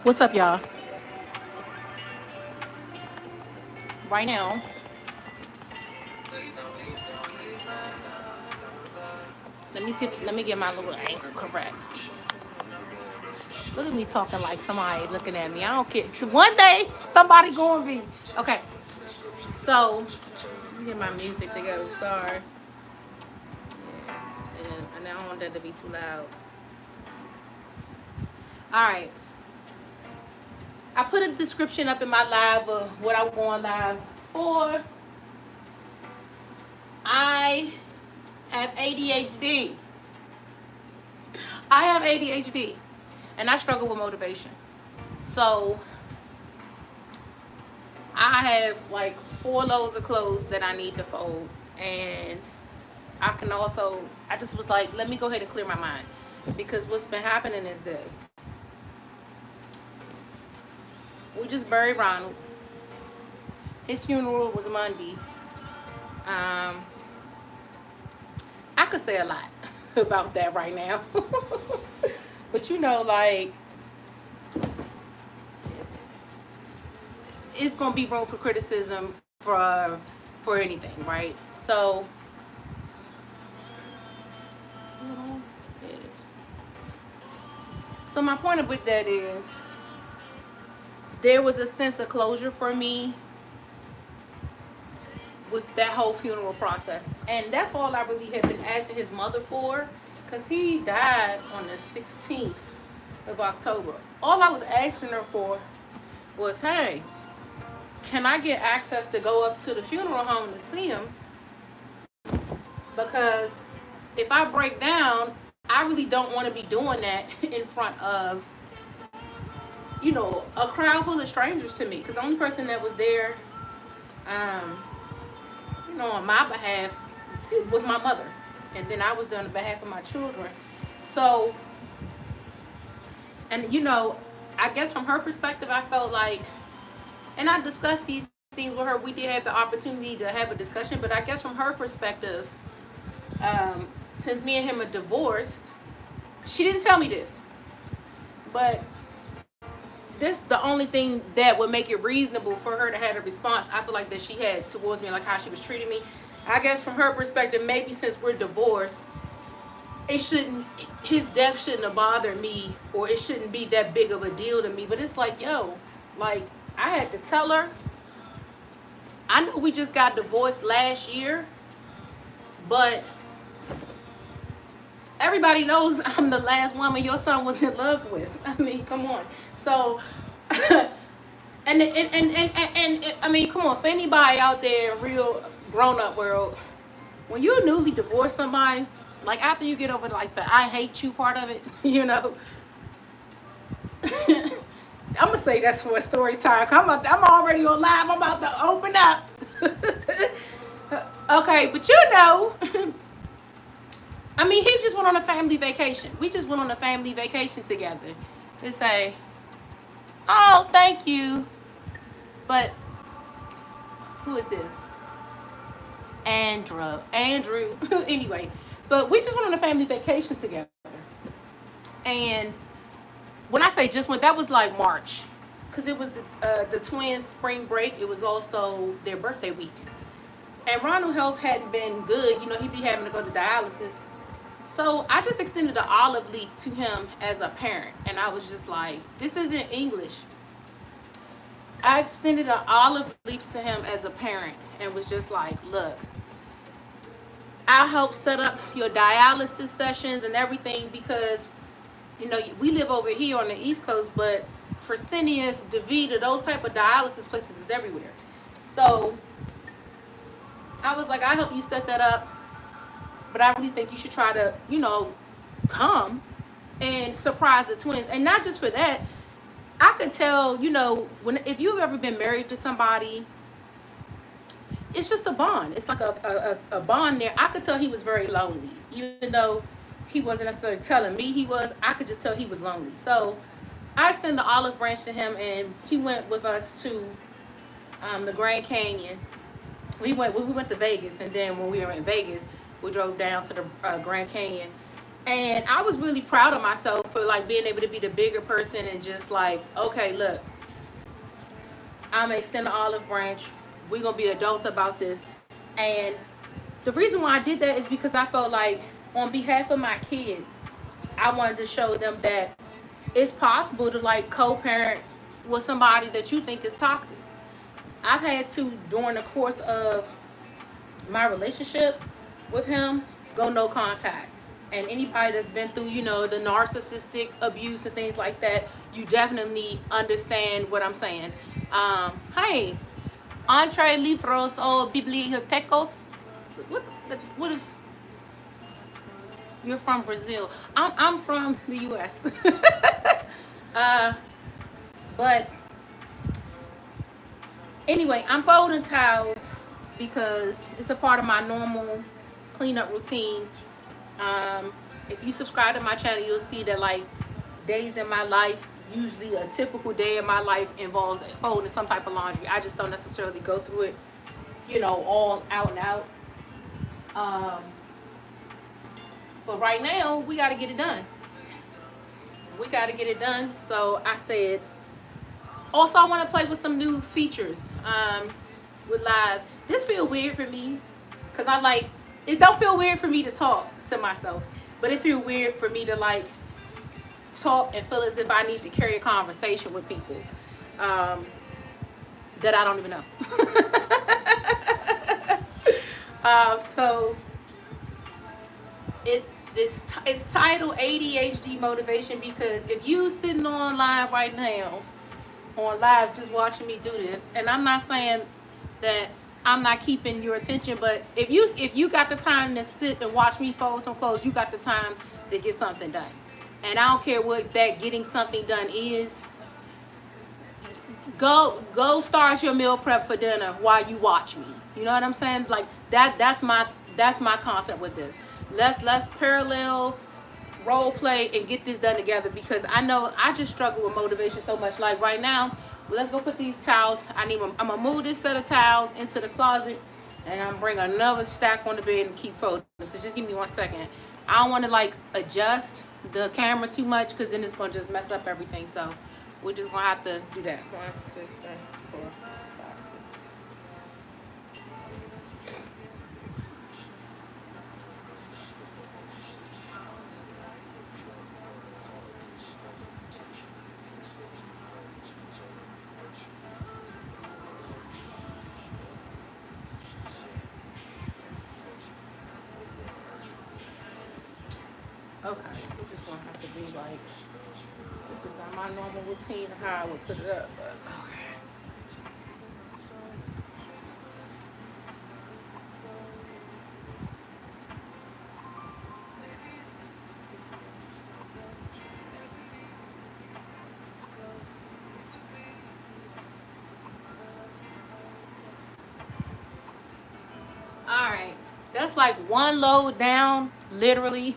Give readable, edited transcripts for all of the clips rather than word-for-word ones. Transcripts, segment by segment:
What's up, y'all? Right now, let me get my little angle correct. Look at me talking like somebody looking at me. I don't care. So one day, somebody gonna be okay. So let me get my music to go. Sorry. Yeah, and I don't want that to be too loud. All right. I put a description up in my live of what I'm going live for. I have ADHD. I have ADHD, and I struggle with motivation. So I have like 4 loads of clothes that I need to fold, and I just was like, let me go ahead and clear my mind, because what's been happening is this: we just buried Ronald. His funeral was Monday. Um, I could say a lot about that right now, but like it's gonna be room for criticism for anything, right? So, it is. So my point with that is, there was a sense of closure for me with that whole funeral process, and that's all I really had been asking his mother for, because he died on the 16th of October. All I was asking her for was, hey, can I get access to go up to the funeral home to see him? Because if I break down, I really don't want to be doing that in front of, a crowd full of strangers to me. Because the only person that was there, on my behalf, it was my mother. And then I was there on behalf of my children. So, and I guess from her perspective, I felt like, and I discussed these things with her. We did have the opportunity to have a discussion, but I guess from her perspective, since me and him are divorced, she didn't tell me this, but this the only thing that would make it reasonable for her to have a response I feel like that she had towards me, like how she was treating me. I guess from her perspective, maybe since we're divorced, his death shouldn't have bothered me, or it shouldn't be that big of a deal to me. But it's like, like, I had to tell her. I know we just got divorced last year, but everybody knows I'm the last woman your son was in love with. I mean, come on. So, and I mean, come on, for anybody out there in real grown-up world, when you newly divorce somebody, like after you get over like the I hate you part of it, I'm gonna say that's for a story time. I'm already on live. I'm about to open up. Okay, but I mean, he just went on a family vacation. We just went on a family vacation together. To say, oh, thank you. But who is this? Andrew. Anyway, but we just went on a family vacation together. And when I say just went, that was like March, because it was the twins' spring break. It was also their birthday week. And Ronald's health hadn't been good. He'd be having to go to dialysis. So I just extended an olive leaf to him as a parent. And I was just like, this isn't English. I extended an olive leaf to him as a parent and was just like, look, I'll help set up your dialysis sessions and everything, because, we live over here on the East Coast, but Fresenius, DaVita, those type of dialysis places is everywhere. So I was like, I'll help you set that up, but I really think you should try to, come and surprise the twins. And not just for that, I could tell, if you've ever been married to somebody, it's just a bond. It's like a bond there. I could tell he was very lonely, even though he wasn't necessarily telling me he was. I could just tell he was lonely. So I extended the olive branch to him, and he went with us to the Grand Canyon. we went to Vegas, and then when we were in Vegas, we drove down to the Grand Canyon, and I was really proud of myself for like being able to be the bigger person and just like, okay, look, I'm gonna extend the olive branch. We're gonna be adults about this, and the reason why I did that is because I felt like, on behalf of my kids, I wanted to show them that it's possible to like co-parent with somebody that you think is toxic. I've had to, during the course of my relationship with him, go no contact. And anybody that's been through, the narcissistic abuse and things like that, you definitely understand what I'm saying. Hey, entre libros o bibliotecos. What? You're from Brazil. I'm from the U.S. uh, but anyway, I'm folding towels because it's a part of my normal cleanup routine. Um, if you subscribe to my channel, you'll see that like days in my life, usually a typical day in my life involves folding some type of laundry. I just don't necessarily go through it, all out and out. Um, but right now, we got to get it done. We got to get it done. So I said, also, I want to play with some new features with live. This feel weird for me because it don't feel weird for me to talk to myself, but it feel weird for me to like talk and feel as if I need to carry a conversation with people that I don't even know. So it's titled ADHD motivation, because if you sitting on live right now, on live just watching me do this, and I'm not saying that I'm not keeping your attention, but if you got the time to sit and watch me fold some clothes, you got the time to get something done. And I don't care what that getting something done is. Go start your meal prep for dinner while you watch me. You know what I'm saying? Like that's my concept with this. Let's parallel role play and get this done together, because I know I just struggle with motivation so much. Like right now, let's go put these towels. I'm gonna move this set of towels into the closet, and I'm bring another stack on the bed and keep folding. So just give me 1 second. I don't want to like adjust the camera too much, because then it's gonna just mess up everything. So we're just gonna have to do that. 1, 2, 3, 4, 5, 6. Okay, we're just gonna have to be like, this is not my normal routine of how I would put it up, but okay. All right, that's like one load down, literally.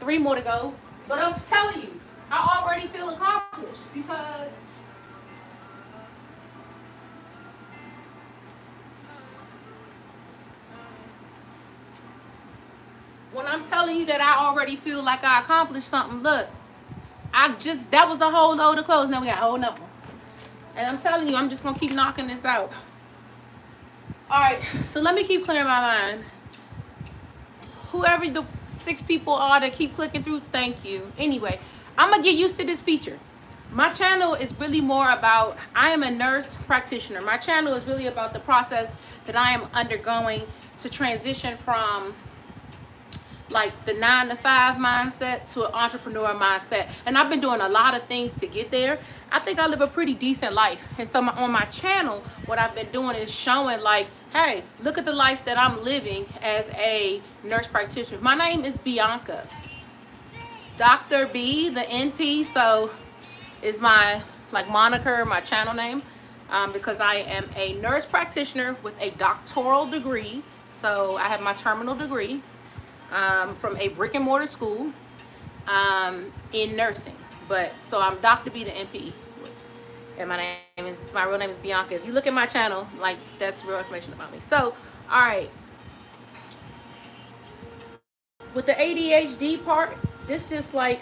3 more to go. But I'm telling you, I already feel accomplished, because when I'm telling you that I already feel like I accomplished something, look, that was a whole load of clothes. Now we got a whole nother one. And I'm telling you, I'm just going to keep knocking this out. All right, so let me keep clearing my mind. Whoever the 6 people are that keep clicking through, thank you. Anyway, I'm going to get used to this feature. My channel is really more about, I am a nurse practitioner. My channel is really about the process that I am undergoing to transition from like the 9-to-5 mindset to an entrepreneur mindset. And I've been doing a lot of things to get there. I think I live a pretty decent life. And so on my channel, what I've been doing is showing like, hey, look at the life that I'm living as a nurse practitioner. My name is Bianca. Dr. B, the NP, so is my like moniker, my channel name, because I am a nurse practitioner with a doctoral degree. So I have my terminal degree from a brick and mortar school in nursing. But so I'm Dr. B, the NP, and my name My real name is Bianca. If you look at my channel, like, that's real information about me. So, all right. With the ADHD part, this just like,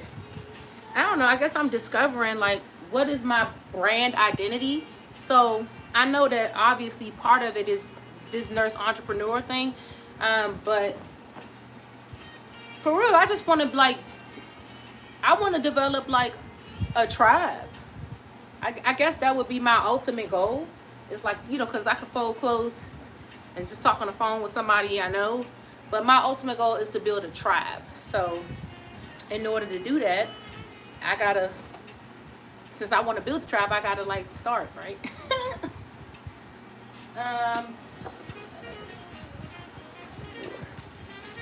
I don't know, I guess I'm discovering like what is my brand identity. So I know that obviously part of it is this nurse entrepreneur thing. But for real, I just want to like, I want to develop like a tribe. I guess that would be my ultimate goal. It's like, you know, because I could fold clothes and just talk on the phone with somebody I know. But my ultimate goal is to build a tribe. So in order to do that, I gotta, since I want to build a tribe, I gotta like start, right?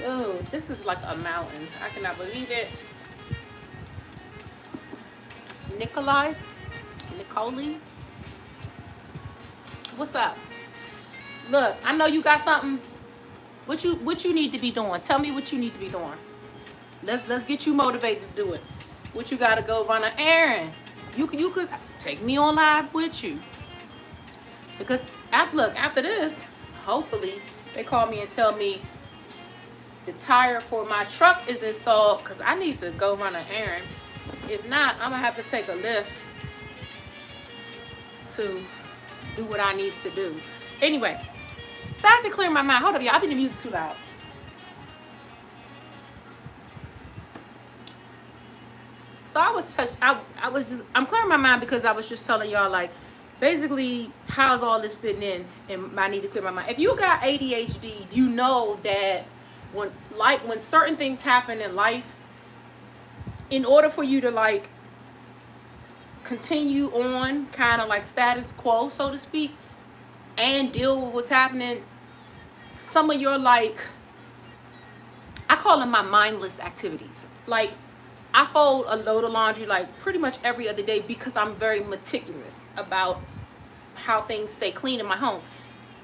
Oh, this is like a mountain. I cannot believe it. Nicole, what's up? Look, I know you got something. What you need to be doing? Tell me what you need to be doing. Let's get you motivated to do it. What you gotta go run an errand. You could take me on live with you. Because after this, hopefully they call me and tell me the tire for my truck is installed, because I need to go run an errand. If not, I'm gonna have to take a lift to do what I need to do. Anyway, back to clear my mind. Hold up, y'all. I think the music's too loud. So I was touched. I'm clearing my mind because I was just telling y'all, like, basically, how's all this fitting in, and I need to clear my mind. If you got ADHD, you know that when certain things happen in life, in order for you to like continue on kind of like status quo, so to speak, and deal with what's happening, some of your like, I call them my mindless activities. Like, I fold a load of laundry like pretty much every other day because I'm very meticulous about how things stay clean in my home.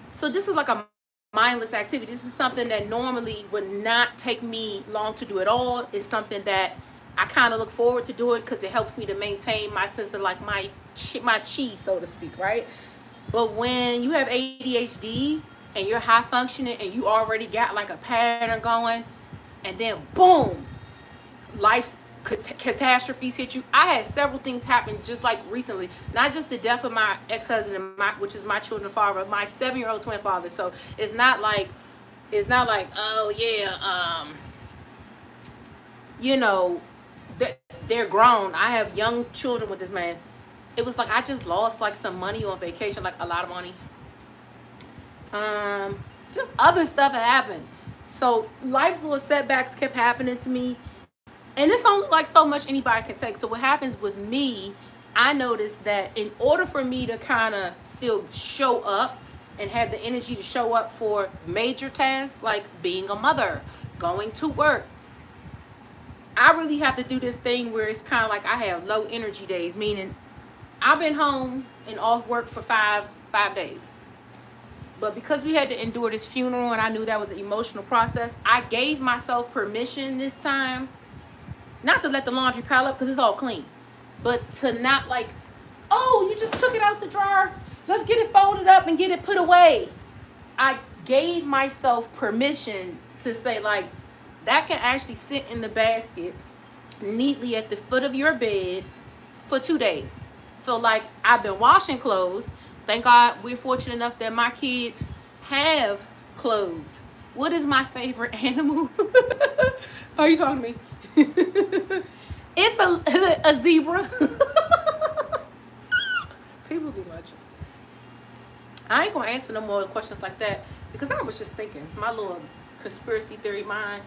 So this is like a mindless activity. This is something that normally would not take me long to do at all. It's something that I kind of look forward to doing because it helps me to maintain my sense of like my chi, so to speak, right? But when you have ADHD and you're high functioning and you already got like a pattern going, and then boom, life's catastrophes hit you. I had several things happen just like recently. Not just the death of my ex-husband, which is my children's father, my 7-year-old twin father. So it's not like, oh yeah, you know, they're grown. I have young children with this man. It was like I just lost like some money on vacation, like a lot of money. Just other stuff had happened. So life's little setbacks kept happening to me. And it's only like so much anybody can take. So what happens with me, I noticed that in order for me to kind of still show up and have the energy to show up for major tasks like being a mother, going to work, I really have to do this thing where it's kind of like I have low energy days, meaning I've been home and off work for five days. But because we had to endure this funeral and I knew that was an emotional process, I gave myself permission this time not to let the laundry pile up because it's all clean, but to not like, oh, you just took it out the dryer, let's get it folded up and get it put away. I gave myself permission to say, like, that can actually sit in the basket neatly at the foot of your bed for 2 days. So like, I've been washing clothes. Thank God we're fortunate enough that my kids have clothes. What is my favorite animal? Are you talking to me? It's a zebra. People be watching. I ain't gonna answer no more questions like that because I was just thinking, my little conspiracy theory mind.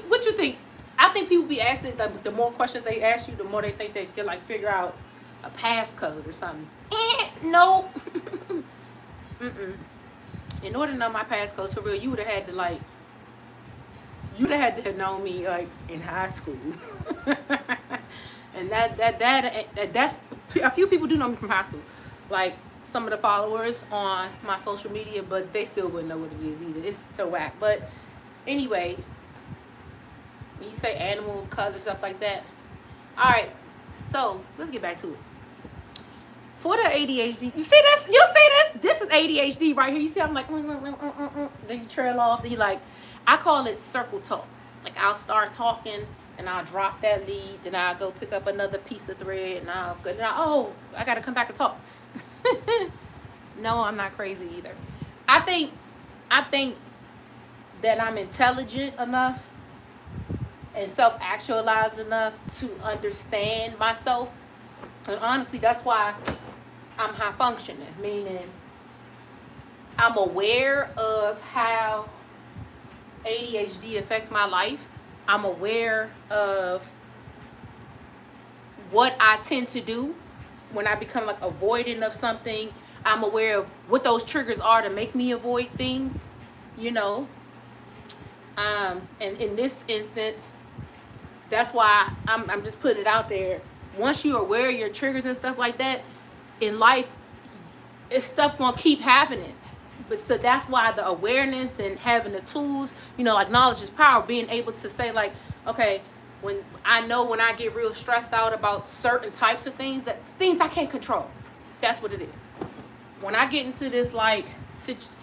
What you think? I think people be asking, the more questions they ask you, the more they think they can like figure out a passcode or something. No. In order to know my passcodes for real, you would have had to like, you'd have had to have known me like in high school. And that's a few people do know me from high school, like some of the followers on my social media, but they still wouldn't know what it is either. It's so whack. But anyway, when you say animal, color, stuff like that. All right, so let's get back to it. for the ADHD, you see this? You see this? This is ADHD right here. You see, I'm like, then you trail off. Then you like, I call it circle talk. Like I'll start talking and I'll drop that lead. Then I'll go pick up another piece of thread and I'll go, I got to come back and talk. No, I'm not crazy either. I think that I'm intelligent enough and self-actualized enough to understand myself. And honestly, that's why I'm high functioning, meaning I'm aware of how ADHD affects my life. I'm aware of what I tend to do when I become like avoidant of something. I'm aware of what those triggers are to make me avoid things, you know. And in this instance, that's why I'm just putting it out there. Once you're aware of your triggers and stuff like that, in life, it's stuff gonna keep happening. But so that's why the awareness and having the tools, you know, like knowledge is power, being able to say like, okay, when I get real stressed out about certain types of things, that's things I can't control. That's what it is. When I get into this like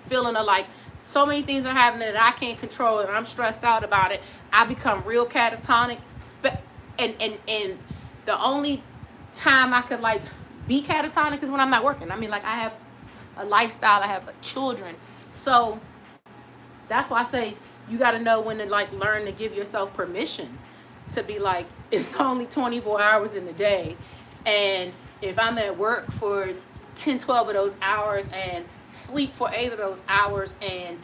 feeling of like so many things are happening that I can't control and I'm stressed out about it, I become real catatonic. And the only time I could like be catatonic is when I'm not working. I mean, like I have a lifestyle, I have children, so that's why I say you got to know when to like learn to give yourself permission to be like, it's only 24 hours in the day, and if I'm at work for 10-12 of those hours and sleep for 8 of those hours and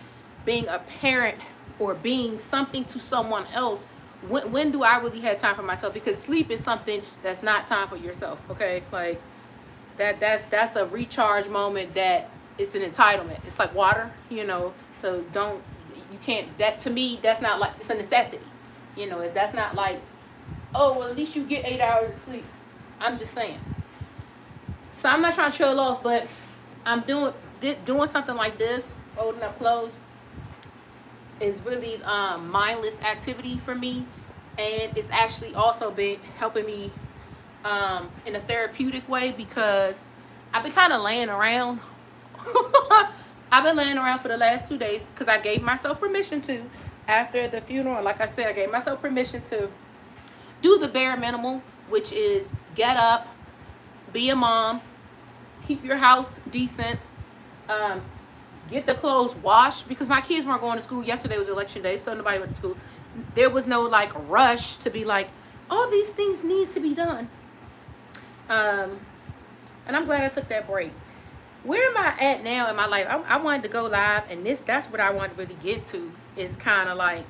being a parent or being something to someone else, when do I really have time for myself? Because sleep is something that's not time for yourself, okay? Like that's a recharge moment that it's an entitlement. It's like water, you know, so you can't, that to me, that's not like, it's a necessity, you know. That's not like, oh, well, at least you get 8 hours of sleep. I'm just saying. So I'm not trying to trail off, but I'm doing something like this, folding up clothes, is really mindless activity for me, and it's actually also been helping me in a therapeutic way, because I've been kind of laying around. I've been laying around for the last 2 days because I gave myself permission to, after the funeral, like I said, I gave myself permission to do the bare minimum, which is get up, be a mom, keep your house decent, get the clothes washed, because my kids weren't going to school. Yesterday was election day, so nobody went to school. There was no like rush to be like, all these things need to be done. And I'm glad I took that break. Where am I at now in my life? I wanted to go live, and that's what I wanted to really get to, is kind of like,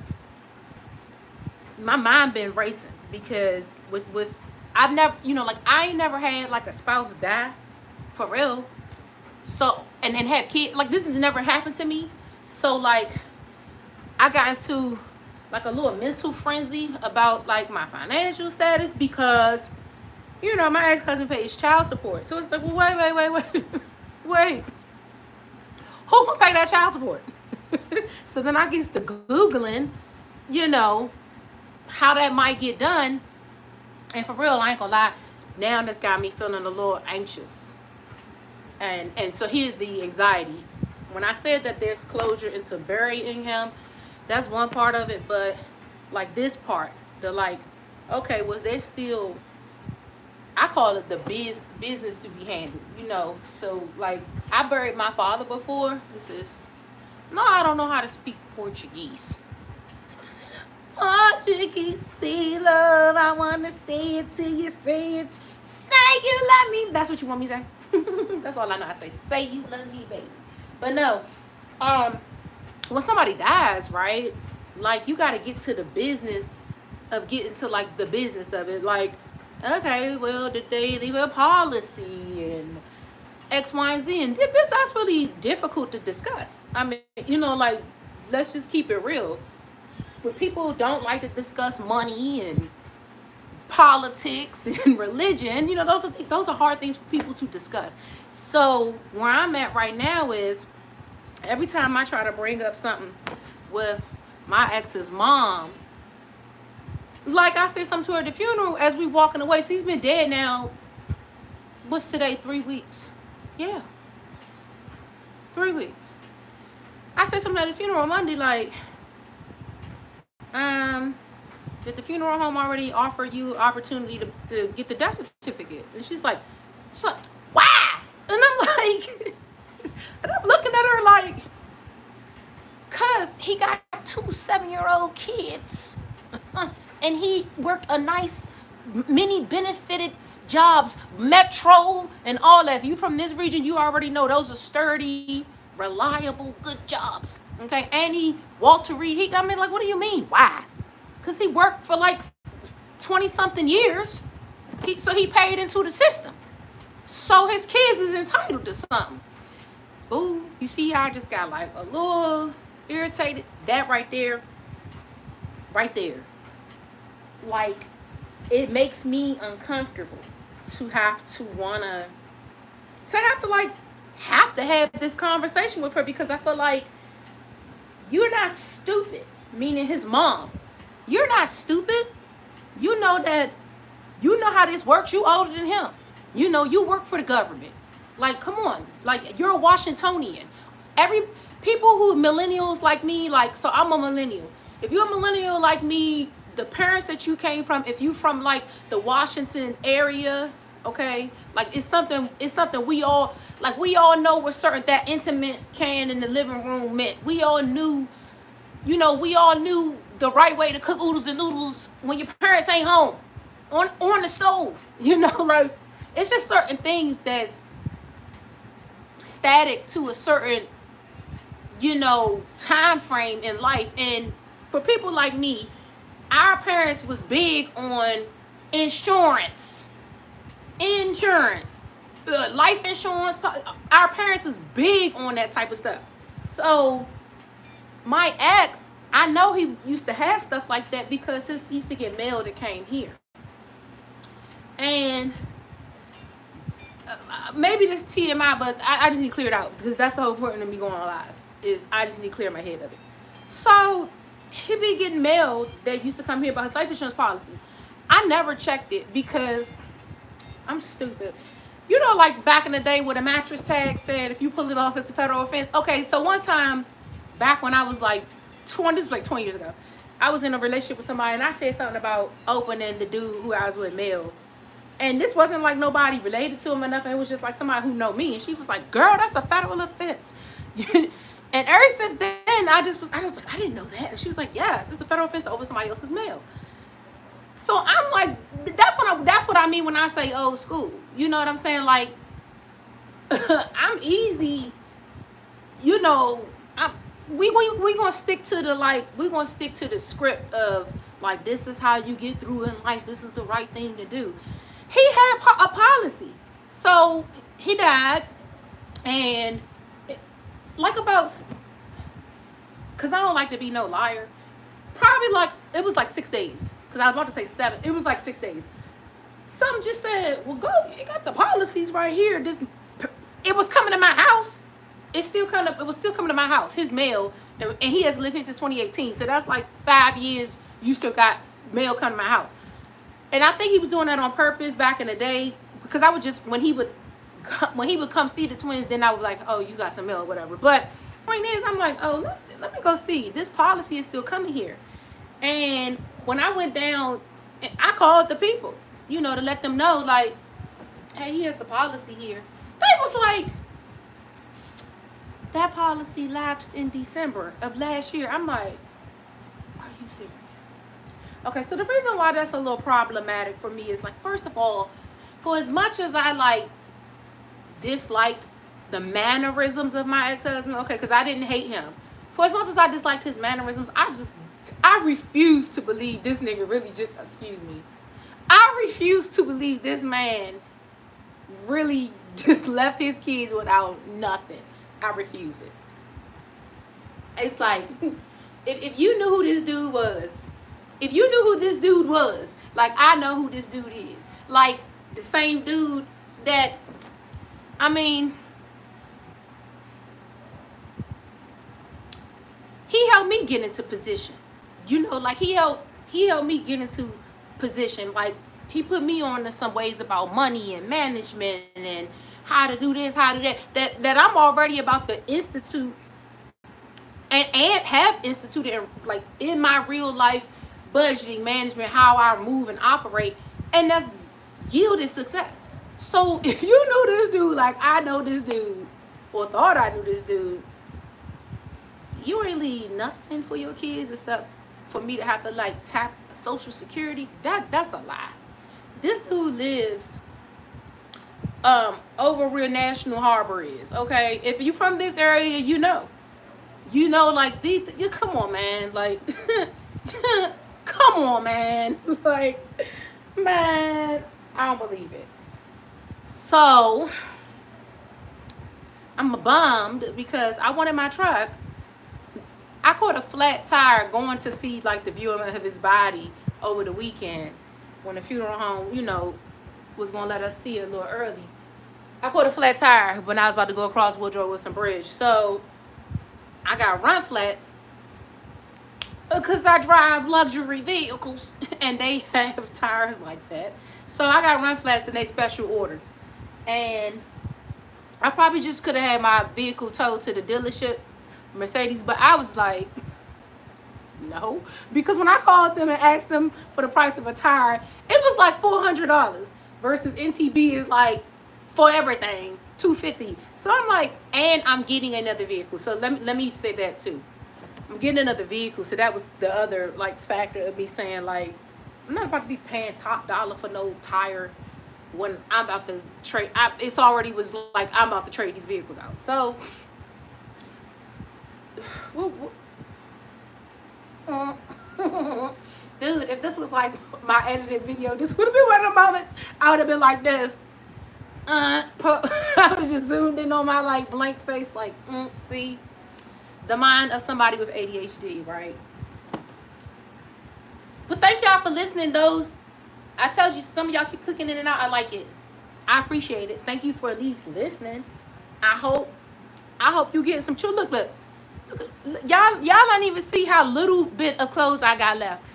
my mind been racing, because with I've never, you know, like I ain't never had like a spouse die for real. So, and then have kids, like this has never happened to me. So like I got into like a little mental frenzy about like my financial status, because, you know, my ex-husband pays child support. So it's like, well, wait. Who gonna pay that child support? So then I get to Googling, you know, how that might get done. And for real, I ain't gonna lie, now that's got me feeling a little anxious. And so here's the anxiety. When I said that there's closure into burying him, that's one part of it, but like this part, the like, okay, well, there's still, I call it the business to be handled, you know. So like I buried my father before. I don't know how to speak Portuguese. Portuguese, say love, I wanna say it till you say it. Say you love me. That's what you want me to say? That's all I know how to say. Say you love me, baby. But no, when somebody dies, right? Like you gotta get to the business of getting to like the business of it. Like, okay, well, did they leave a policy and X, Y, and Z? And that's really difficult to discuss. I mean, you know, like, let's just keep it real. When people don't like to discuss money and politics and religion, you know, those are hard things for people to discuss. So where I'm at right now is, every time I try to bring up something with my ex's mom, like I said something to her at the funeral as we walking away. She's been dead now, what's today? 3 weeks. Yeah, 3 weeks. I said something at the funeral on Monday, like, did the funeral home already offer you opportunity to get the death certificate? And she's like, why? And I'm like, and I'm looking at her like, cause he got 2 7-year-old kids, and he worked a nice, many benefited jobs, Metro and all that. If you from this region, you already know those are sturdy, reliable, good jobs. Okay, and he Walter Reed. I mean, like, what do you mean? Why? Because he worked for like 20-something years. So he paid into the system. So his kids is entitled to something. Ooh, you see how I just got like a little irritated? That right there. Like, it makes me uncomfortable to have to have this conversation with her, because I feel like you're not stupid, meaning his mom. You're not stupid. You know how this works. You older than him. You know, you work for the government. Like, come on. Like, you're a Washingtonian. People who millennials like me, like, so I'm a millennial. If you're a millennial like me, the parents that you came from, if you from like the Washington area, okay, like, it's something we all know what certain that intimate can in the living room meant. We all knew the right way to cook oodles and noodles when your parents ain't home on the stove. Like, it's just certain things that's static to a certain time frame in life. And for people like me, our parents was big on insurance, life insurance. Our parents was big on that type of stuff. So my ex, I know he used to have stuff like that because he used to get mail that came here. And maybe this TMI, but I just need to clear it out, because that's so important to me going on live, is I just need to clear my head of it. So he be getting mail that used to come here about his life insurance policy. I never checked it because I'm stupid. Like back in the day where the mattress tag said if you pull it off, it's a federal offense. Okay, so one time back when I was like 20, this was like 20 years ago, I was in a relationship with somebody, and I said something about opening the dude who I was with mail. And this wasn't like nobody related to him or nothing. It was just like somebody who know me. And she was like, girl, that's a federal offense. And ever since then, I was like, I didn't know that. And she was like, yes, it's a federal offense to open somebody else's mail. So I'm like, that's what I mean when I say old school. You know what I'm saying? Like, I'm easy. We gonna stick to the script of like, this is how you get through in life. This is the right thing to do. He had a policy. So he died, and because I don't like to be no liar, probably like, it was like 6 days, because I was about to say 7. It was like 6 days. Something just said, well, go, you got the policies right here. It was coming to my house. It was still coming to my house, his mail, and he has lived here since 2018. So that's like 5 years you still got mail coming to my house. And I think he was doing that on purpose back in the day, because I would just, when he would come see the twins, then I would be like, oh, you got some mail or whatever. But the point is, I'm like, oh, let me go see. This policy is still coming here. And when I went down, I called the people, to let them know, like, hey, he has a policy here. They was like, that policy lapsed in December of last year. I'm like, are you serious? Okay, so the reason why that's a little problematic for me is, like, first of all, for as much as I disliked the mannerisms of my ex-husband, okay, because I didn't hate him. For as much as I disliked his mannerisms, I refuse to believe this nigga really I refuse to believe this man really just left his kids without nothing. I refuse it. It's like, if you knew who this dude was, like, I know who this dude is. Like, the same dude that, he helped me get into position. Like, he helped me get into position. Like, he put me on to some ways about money and management and how to do this, how to do that I'm already about to institute and have instituted like in my real life budgeting management, how I move and operate, and that's yielded success. So if you knew this dude like I know this dude, or thought I knew this dude, you ain't leave nothing for your kids except for me to have to like tap Social Security. That's a lie. This dude lives over where National Harbor is. Okay, if you from this area, you know, like you come on, man, like come on, man, like man, I don't believe it. So I'm bummed because I wanted my truck. I caught a flat tire going to see like the viewing of his body over the weekend when the funeral home, was gonna let us see it a little early. I caught a flat tire when I was about to go across Woodrow Wilson Bridge. So I got run flats because I drive luxury vehicles and they have tires like that. So I got run flats and they special orders. And I probably just could have had my vehicle towed to the dealership, Mercedes, but I was like, no. Because when I called them and asked them for the price of a tire, it was like $400 versus NTB is like for everything $250. So I'm like, and I'm getting another vehicle. So let me say that too. I'm getting another vehicle. So that was the other like factor of me saying like, I'm not about to be paying top dollar for no tire when I'm about to trade. It's already was like I'm about to trade these vehicles out. So dude, if this was like my edited video, this would have been one of the moments I would have been like this. I would have just zoomed in on my like blank face, like, see, the mind of somebody with ADHD, right? But thank y'all for listening. Those, I told you, some of y'all keep clicking in and out. I like it. I appreciate it. Thank you for at least listening. I hope you getting some true. Look, y'all don't even see how little bit of clothes I got left.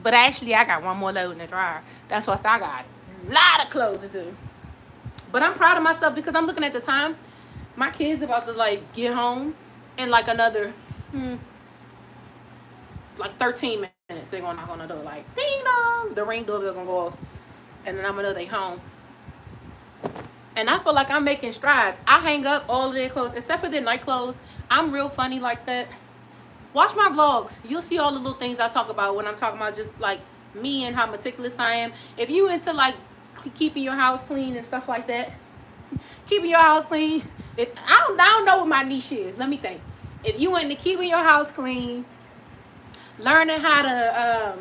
But actually, I got one more load in the dryer. That's why I got a lot of clothes to do. But I'm proud of myself because I'm looking at the time. My kid's about to like get home in like another like 13 minutes. They're gonna knock on the door like ding dong. The ring doorbell gonna go off, and then I'm gonna know they home. And I feel like I'm making strides. I hang up all of their clothes except for their night clothes. I'm real funny like that. Watch my vlogs. You'll see all the little things I talk about when I'm talking about just like me and how meticulous I am. If you into like keeping your house clean and stuff like that, keeping your house clean. I don't know what my niche is. Let me think. If you into keeping your house clean, learning how to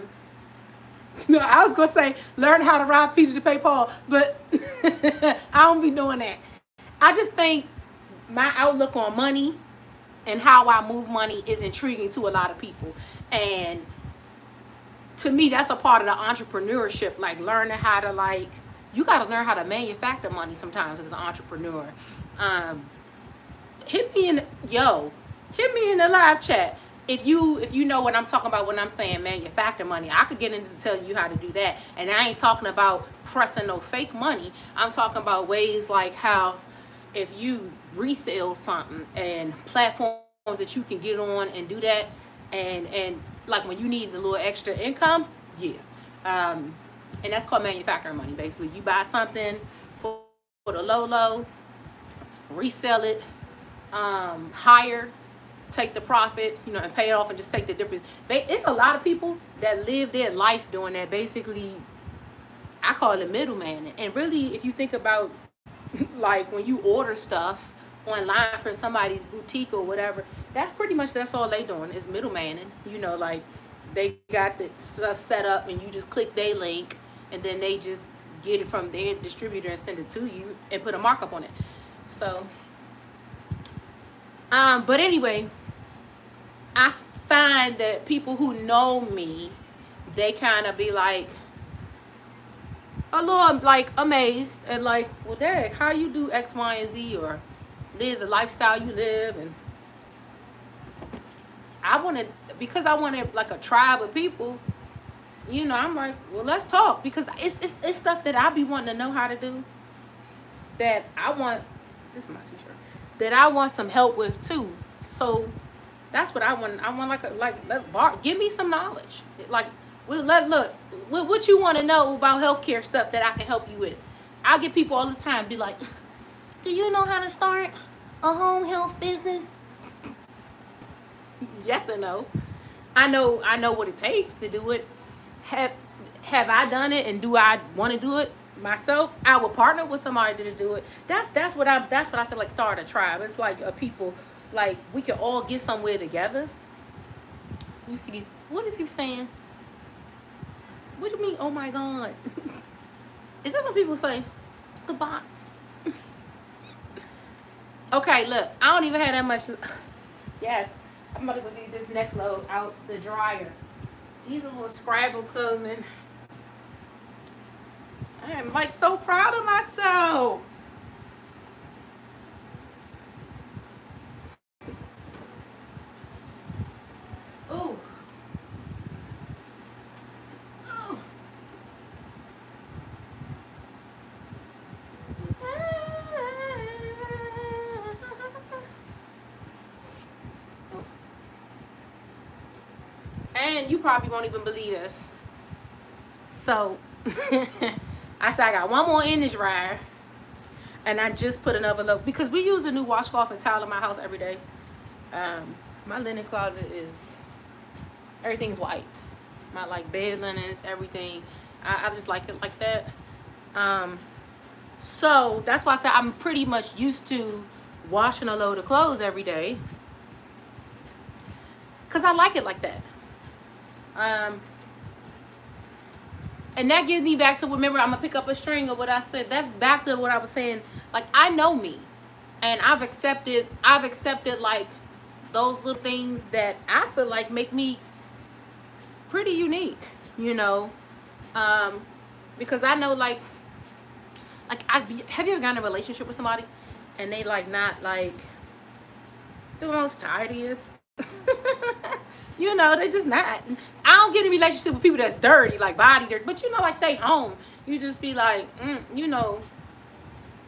no, I was gonna say learn how to rob Peter to pay Paul, but I don't be doing that. I just think my outlook on money and how I move money is intriguing to a lot of people. And to me, that's a part of the entrepreneurship, like learning how to like, you got to learn how to manufacture money sometimes as an entrepreneur. Hit me in the live chat. If you know what I'm talking about when I'm saying manufacture money. I could get into telling you how to do that. And I ain't talking about pressing no fake money. I'm talking about ways like how if you resell something and platforms that you can get on and do that, and like when you need a little extra income, and that's called manufacturing money. Basically, you buy something for the low, resell it higher, take the profit, and pay it off and just take the difference. It's a lot of people that live their life doing that. Basically, I call it middleman. And really, if you think about like when you order stuff online for somebody's boutique or whatever, that's all they doing is middlemaning. Like they got the stuff set up and you just click their link and then they just get it from their distributor and send it to you and put a markup on it. So but anyway, I find that people who know me, they kind of be like a little like amazed and like, well, Derek, how you do X, Y, and Z or live the lifestyle you live. And I wanted like a tribe of people you know, I'm like, well, let's talk, because it's stuff that I be wanting to know how to do, that I want. This is my t-shirt. That I want some help with too. So that's what I want. I want give me some knowledge. Like, look, what you want to know about healthcare stuff that I can help you with. I get people all the time be like, do you know how to start a home health business? Yes and no. I know what it takes to do it. Have I done it, and do I want to do it myself? I will partner with somebody to do it. That's what I said, like, start a tribe. It's like a people, like, we can all get somewhere together. So you see, what is he saying? What do you mean, oh my God? Is this what people say? The box. Okay, look, I don't even have that much. Yes, I'm gonna go get this next load out the dryer. These are little Scrabble clothing. I am, like, so proud of myself. Ooh. Ooh. And you probably won't even believe this. So I said I got one more in the dryer, and I just put another load, because we use a new washcloth and towel in my house every day. My linen closet is, everything's white. My, like, bed linens, everything. I just like it like that. So that's why I said I'm pretty much used to washing a load of clothes every day, because I like it like that. And that gives me back to, remember, I'm gonna pick up a string of what I said. That's back to what I was saying. Like, I know me, and I've accepted like those little things that I feel like make me pretty unique, you know. Because I know, like have you ever gotten in a relationship with somebody and they, like, not, like, the most tidiest? You know, they're just not. I don't get in a relationship with people that's dirty, like body dirty, but, you know, like, they home. You just be like, you know.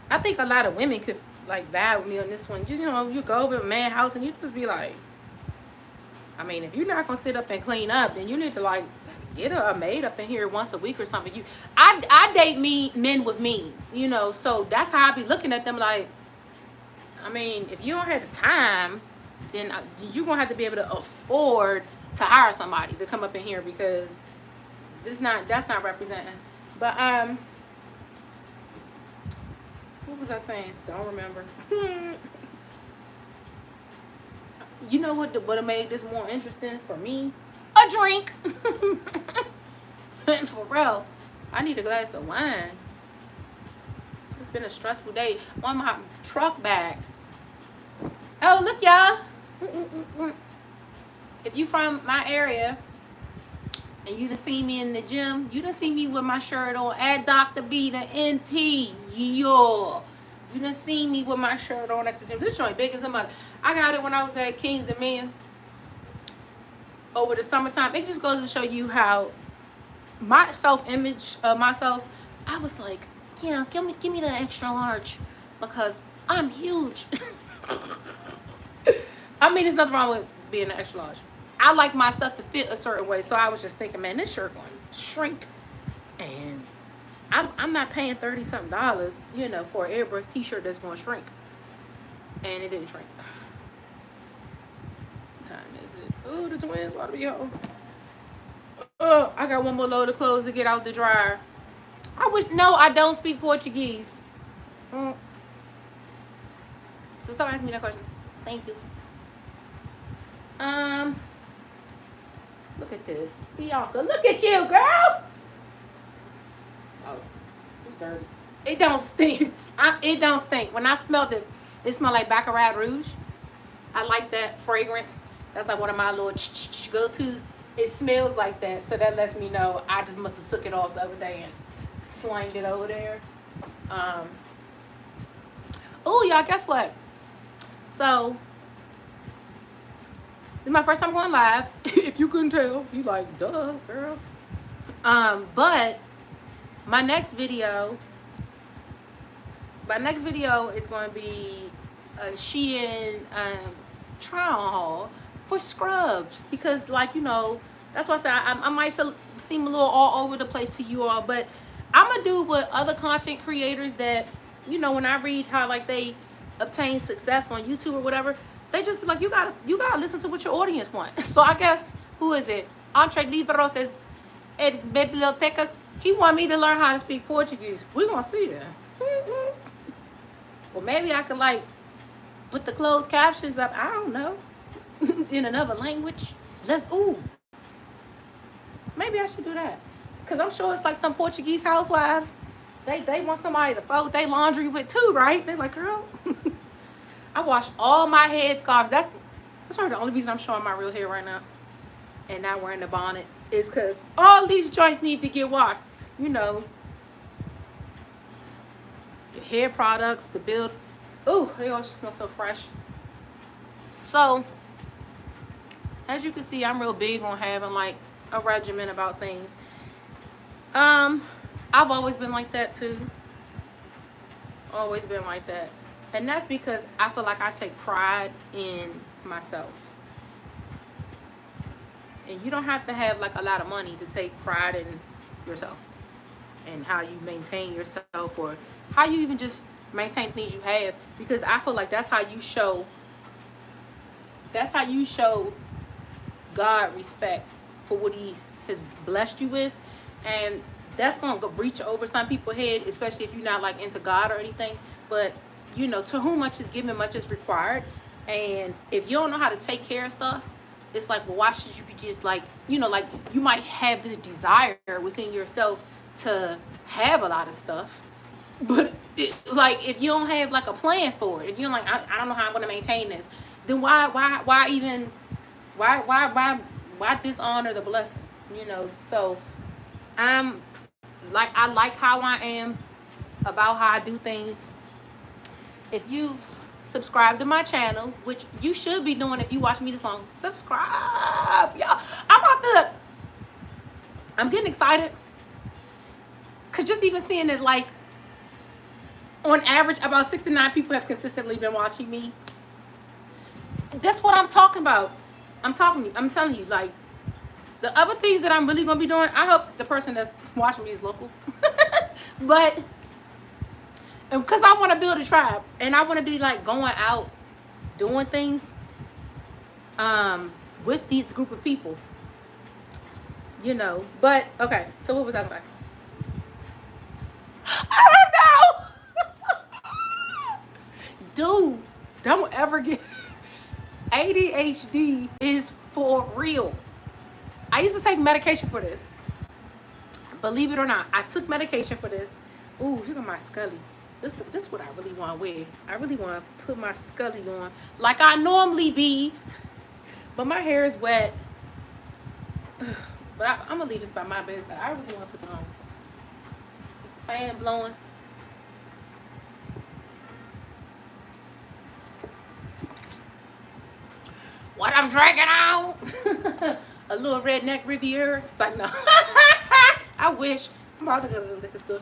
I think a lot of women could, like, vibe with me on this one. You know, you go over to a man's house and you just be like, I mean, if you're not gonna sit up and clean up, then you need to, like, get a maid up in here once a week or something. I date men with means, you know, so that's how I be looking at them. Like, I mean, if you don't have the time, then you're gonna have to be able to afford to hire somebody to come up in here, because that's not representing. But what was I saying? Don't remember. You know what would have made this more interesting for me? A drink. For real, I need a glass of wine. It's been a stressful day. On my truck back. Oh, look, y'all. If you from my area and you done see me in the gym, you done see me with my shirt on at Dr. B, the NT. Yeah. You done see me with my shirt on at the gym. This joint big as a mug. I got it when I was at King's Dominion over the summertime. It just goes to show you how my self-image of myself, I was like, yeah, give me the extra large, because I'm huge. I mean, there's nothing wrong with being an extra large. I like my stuff to fit a certain way, so I was just thinking, man, this shirt going to shrink, and I'm not paying $30-something, you know, for an airbrush t-shirt that's going to shrink, and it didn't shrink. What time is it? Oh, the twins ought to be home. Oh, I got one more load of clothes to get out the dryer. No, I don't speak Portuguese. So stop asking me that question. Thank you. Look at this. Bianca, look at you, girl. Oh, it's dirty. It don't stink. It don't stink. When I smelled it, it smelled like Baccarat Rouge. I like that fragrance. That's like one of my little go-tos. It smells like that, so that lets me know I just must have took it off the other day and slanged it over there. Oh, y'all, guess what? So, this is my first time going live. If you couldn't tell, you like, duh, girl. But my next video is going to be a Shein try on haul for scrubs, because like, you know, that's why I said I might seem a little all over the place to you all, but I'm gonna do what other content creators that, you know, when I read how like they obtain success on YouTube or whatever, they just be like, you gotta listen to what your audience wants. So I guess, who is it? Entre Livros es Bibliotecas. He want me to learn how to speak Portuguese. We're gonna see that. Well, maybe I could like put the closed captions up, I don't know, in another language. Maybe I should do that. Because I'm sure it's like some Portuguese housewives. They want somebody to fold their laundry with too, right? They're like, girl, I wash all my head scarves. That's probably the only reason I'm showing my real hair right now and not wearing the bonnet, is because all these joints need to get washed. You know, your hair products, the build. Oh, they all just smell so fresh. So, as you can see, I'm real big on having like a regimen about things. I've always been like that too. Always been like that. And that's because I feel like I take pride in myself. And you don't have to have like a lot of money to take pride in yourself and how you maintain yourself, or how you even just maintain things you have, because I feel like that's how you show God respect for what he has blessed you with. And that's going to reach over some people's head, especially if you're not like into God or anything. But you know, to whom much is given, much is required. And if you don't know how to take care of stuff, it's like, well, why should you be just like, you know, like you might have the desire within yourself to have a lot of stuff, but like if you don't have like a plan for it, if you're like, I don't know how I'm going to maintain this, then why dishonor the blessing, you know? So I like how I am about how I do things. If you subscribe to my channel, which you should be doing if you watch me this long, subscribe, y'all. I'm getting excited, because just even seeing it, like on average about 69 people have consistently been watching me. That's what I'm talking about. I'm telling you, like, the other things that I'm really gonna be doing, I hope the person that's watching me is local. But because I want to build a tribe, and I want to be like going out doing things with these group of people, you know. But okay, so what was I about? I don't know. Dude, don't ever get ADHD is for real. I used to take medication for this. Believe it or not, I took medication for this. Ooh, here go my Scully. This is what I really want to wear. I really want to put my Scully on like I normally be, but my hair is wet. But I'm gonna leave this by my bedside. I really want to put it on. Fan blowing. What I'm drinking on? A little redneck Riviera. It's like, no. I wish. I'm about to go to the liquor store.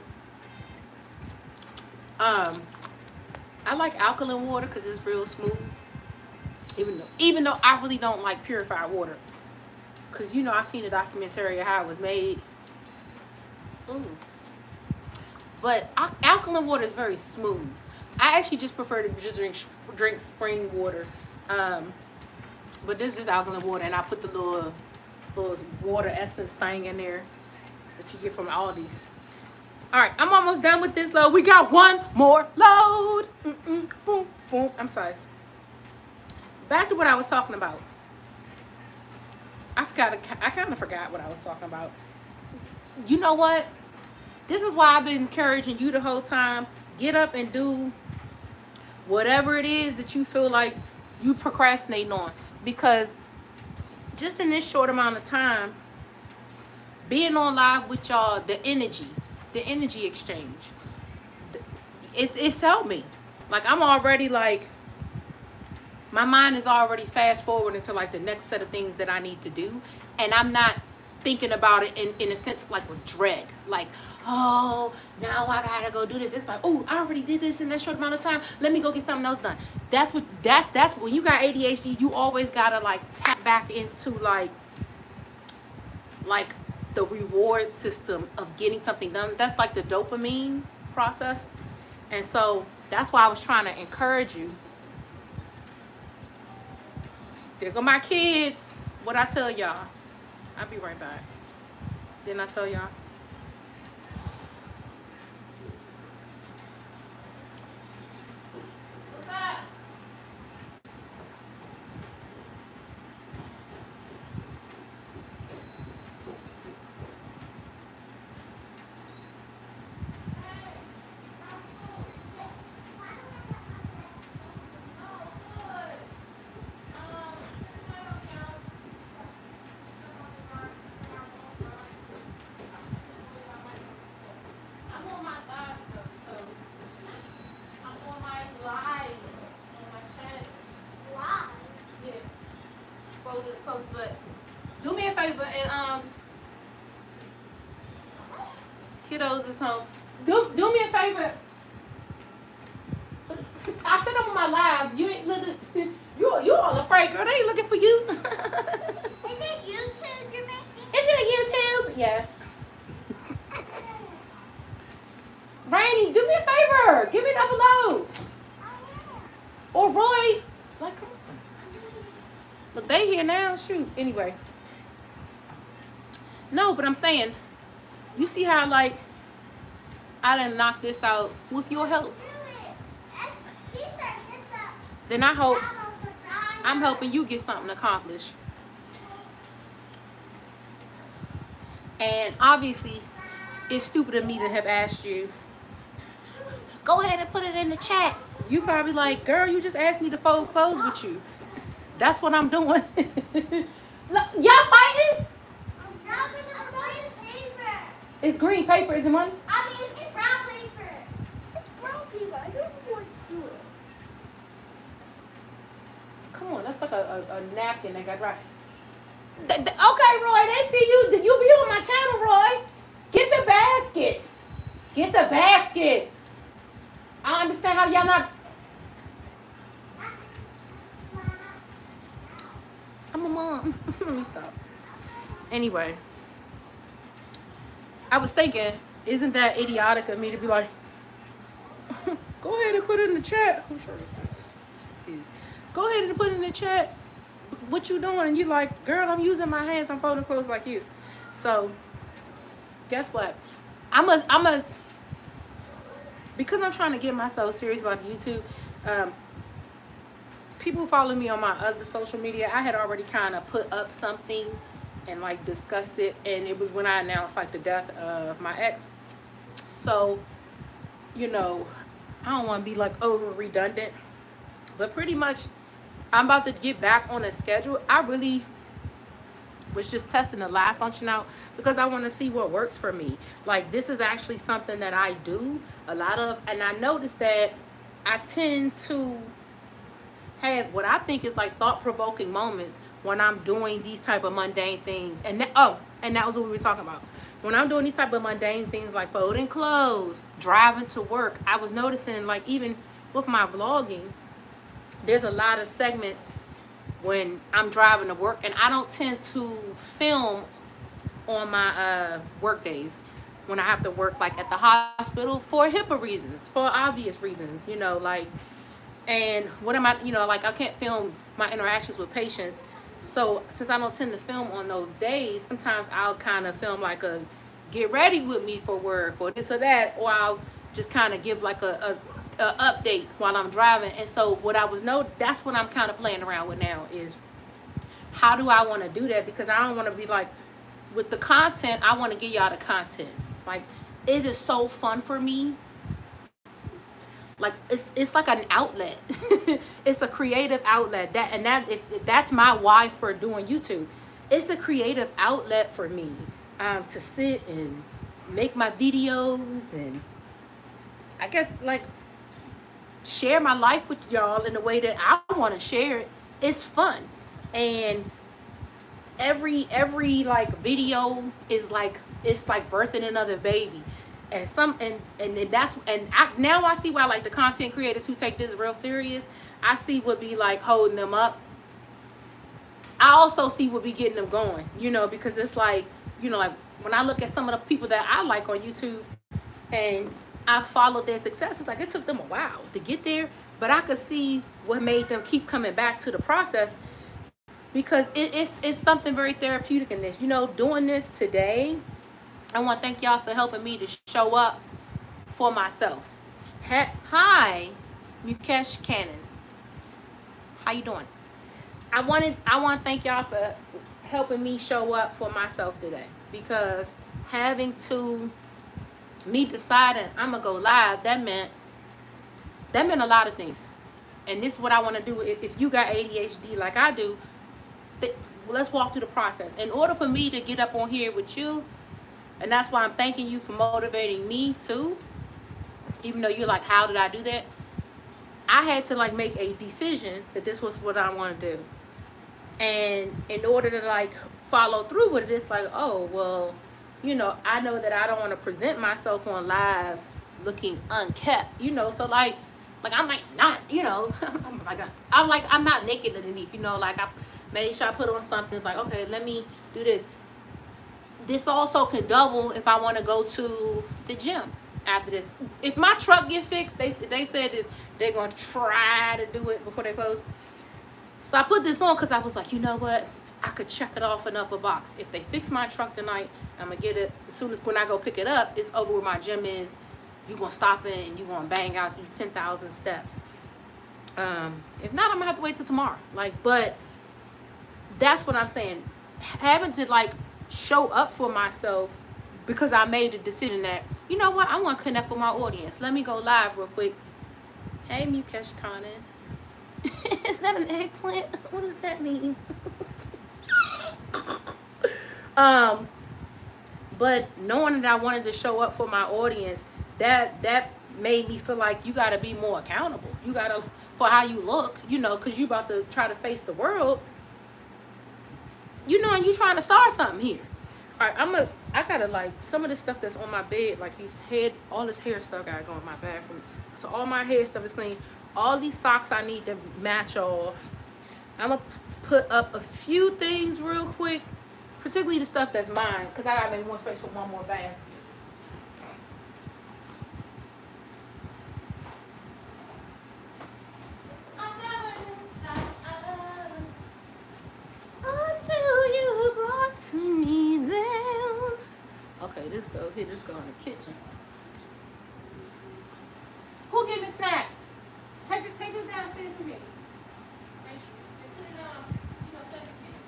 I like alkaline water because it's real smooth. Even though I really don't like purified water, because you know, I've seen a documentary of how it was made. Ooh. But alkaline water is very smooth. I actually just prefer to just drink spring water. But this is alkaline water, and I put the little water essence thing in there that you get from Aldi's. All right, I'm almost done with this load. We got one more load. Boom, boom. I'm sorry. Back to what I was talking about. I kind of forgot what I was talking about. You know what? This is why I've been encouraging you the whole time. Get up and do whatever it is that you feel like you procrastinating on. Because just in this short amount of time, being on live with y'all, the energy exchange, it's helped me. Like, I'm already like, my mind is already fast forward into like the next set of things that I need to do. And I'm not thinking about it in a sense like with dread. Like, oh, now I gotta go do this. It's like, oh, I already did this in that short amount of time. Let me go get something else done. That's when you got ADHD, you always gotta like tap back into like the reward system of getting something done. That's like the dopamine process. And so that's why I was trying to encourage you. There go my kids. What I tell y'all? I'll be right back. Didn't I tell y'all? But do me a favor and kiddos is home. Do me a favor. I said I'm on my live. You ain't looking. You all afraid, girl. They ain't looking for you. Is it YouTube you're making? Is it a YouTube? Yes. Rainy, do me a favor. Give me another load. Or Roy. Like, come on. Look, they here now. Shoot. Anyway. No, but I'm saying, you see how like I done knock this out with your help. Then I hope I'm helping you get something accomplished. And obviously, it's stupid of me to have asked you, go ahead and put it in the chat. You probably like, girl, you just asked me to fold clothes with you. That's what I'm doing. Look, y'all fighting? It's green paper, isn't one? I mean, it's brown paper. It's brown paper. I don't know what to do. Come on, that's like a napkin that got dry. Okay, Roy, they see you. You be on my channel, Roy. Get the basket. Get the basket. I don't understand how y'all not. I'm a mom. Let me stop. Anyway, I was thinking, isn't that idiotic of me to be like, go ahead and put it in the chat. Whose shirt is this? Go ahead and put it in the chat. What you doing? And you like, girl, I'm using my hands. I'm folding clothes like you. So, guess what? Because I'm trying to get myself serious about YouTube. People follow me on my other social media. I had already kind of put up something and like discussed it, and it was when I announced like the death of my ex. So, you know, I don't want to be like over redundant, but pretty much I'm about to get back on a schedule. I really was just testing the live function out because I want to see what works for me. Like, this is actually something that I do a lot of, and I noticed that I tend to have what I think is like thought-provoking moments when I'm doing these type of mundane things. And that was what we were talking about. When I'm doing these type of mundane things like folding clothes, driving to work, I was noticing, like, even with my vlogging, there's a lot of segments when I'm driving to work, and I don't tend to film on my work days when I have to work like at the hospital for HIPAA reasons, for obvious reasons, you know, like. And what am I, you know, like, I can't film my interactions with patients. So since I don't tend to film on those days, sometimes I'll kind of film like a get ready with me for work or this or that, or I'll just kind of give like a update while I'm driving. And so what I was that's what I'm kind of playing around with now is, how do I want to do that? Because I don't want to be like, with the content, I want to give y'all the content. Like, it is so fun for me. Like, it's like an outlet. It's a creative outlet. That's my why for doing YouTube. It's a creative outlet for me to sit and make my videos, and I guess like share my life with y'all in the way that I want to share it. It's fun. And every like video is like, it's like birthing another baby. And that's, now I see why like the content creators who take this real serious, I see what be like holding them up. I also see what be getting them going, because it's like, like when I look at some of the people that I like on YouTube and I followed their success, it's like it took them a while to get there, but I could see what made them keep coming back to the process, because it's something very therapeutic in this. Doing this today, I want to thank y'all for helping me to show up for myself. Hi, Mukesh Cannon. How you doing? I want to thank y'all for helping me show up for myself today, because having to me deciding I'm gonna go live, that meant a lot of things. And this is what I want to do. If you got ADHD like I do, let's walk through the process. In order for me to get up on here with you, and that's why I'm thanking you for motivating me too, even though you're like, how did I do that? I had to like make a decision that this was what I want to do. And in order to like follow through with it, it's like, oh, well, I know that I don't want to present myself on live looking unkept, so like I might not, I'm not naked underneath, like I made sure I put on something like, okay, let me do this. This also could double if I want to go to the gym after this. If my truck get fixed, they said that they're going to try to do it before they close. So I put this on because I was like, you know what? I could check it off another box. If they fix my truck tonight, I'm going to get it. As soon as when I go pick it up, it's over where my gym is. You're going to stop in and you're going to bang out these 10,000 steps. If not, I'm going to have to wait till tomorrow. But that's what I'm saying. Having to show up for myself, because I made the decision that, you know what, I want to connect with my audience. Let me go live real quick. Hey, Mukesh Khanna. Is that an eggplant? What does that mean? But knowing that I wanted to show up for my audience, that made me feel like you got to be more accountable. You got to, for how you look, because you about to try to face the world, and you trying to start something here. All right, I gotta some of the stuff that's on my bed, all this hair stuff gotta go in my bathroom. So all my hair stuff is clean. All these socks I need to match off. I'm gonna put up a few things real quick, particularly the stuff that's mine, because I gotta make more space for one more basket. Until you brought me down. Okay, this go in the kitchen. Who getting a snack? Take this downstairs for me. Make sure you put it on, set the kitchen.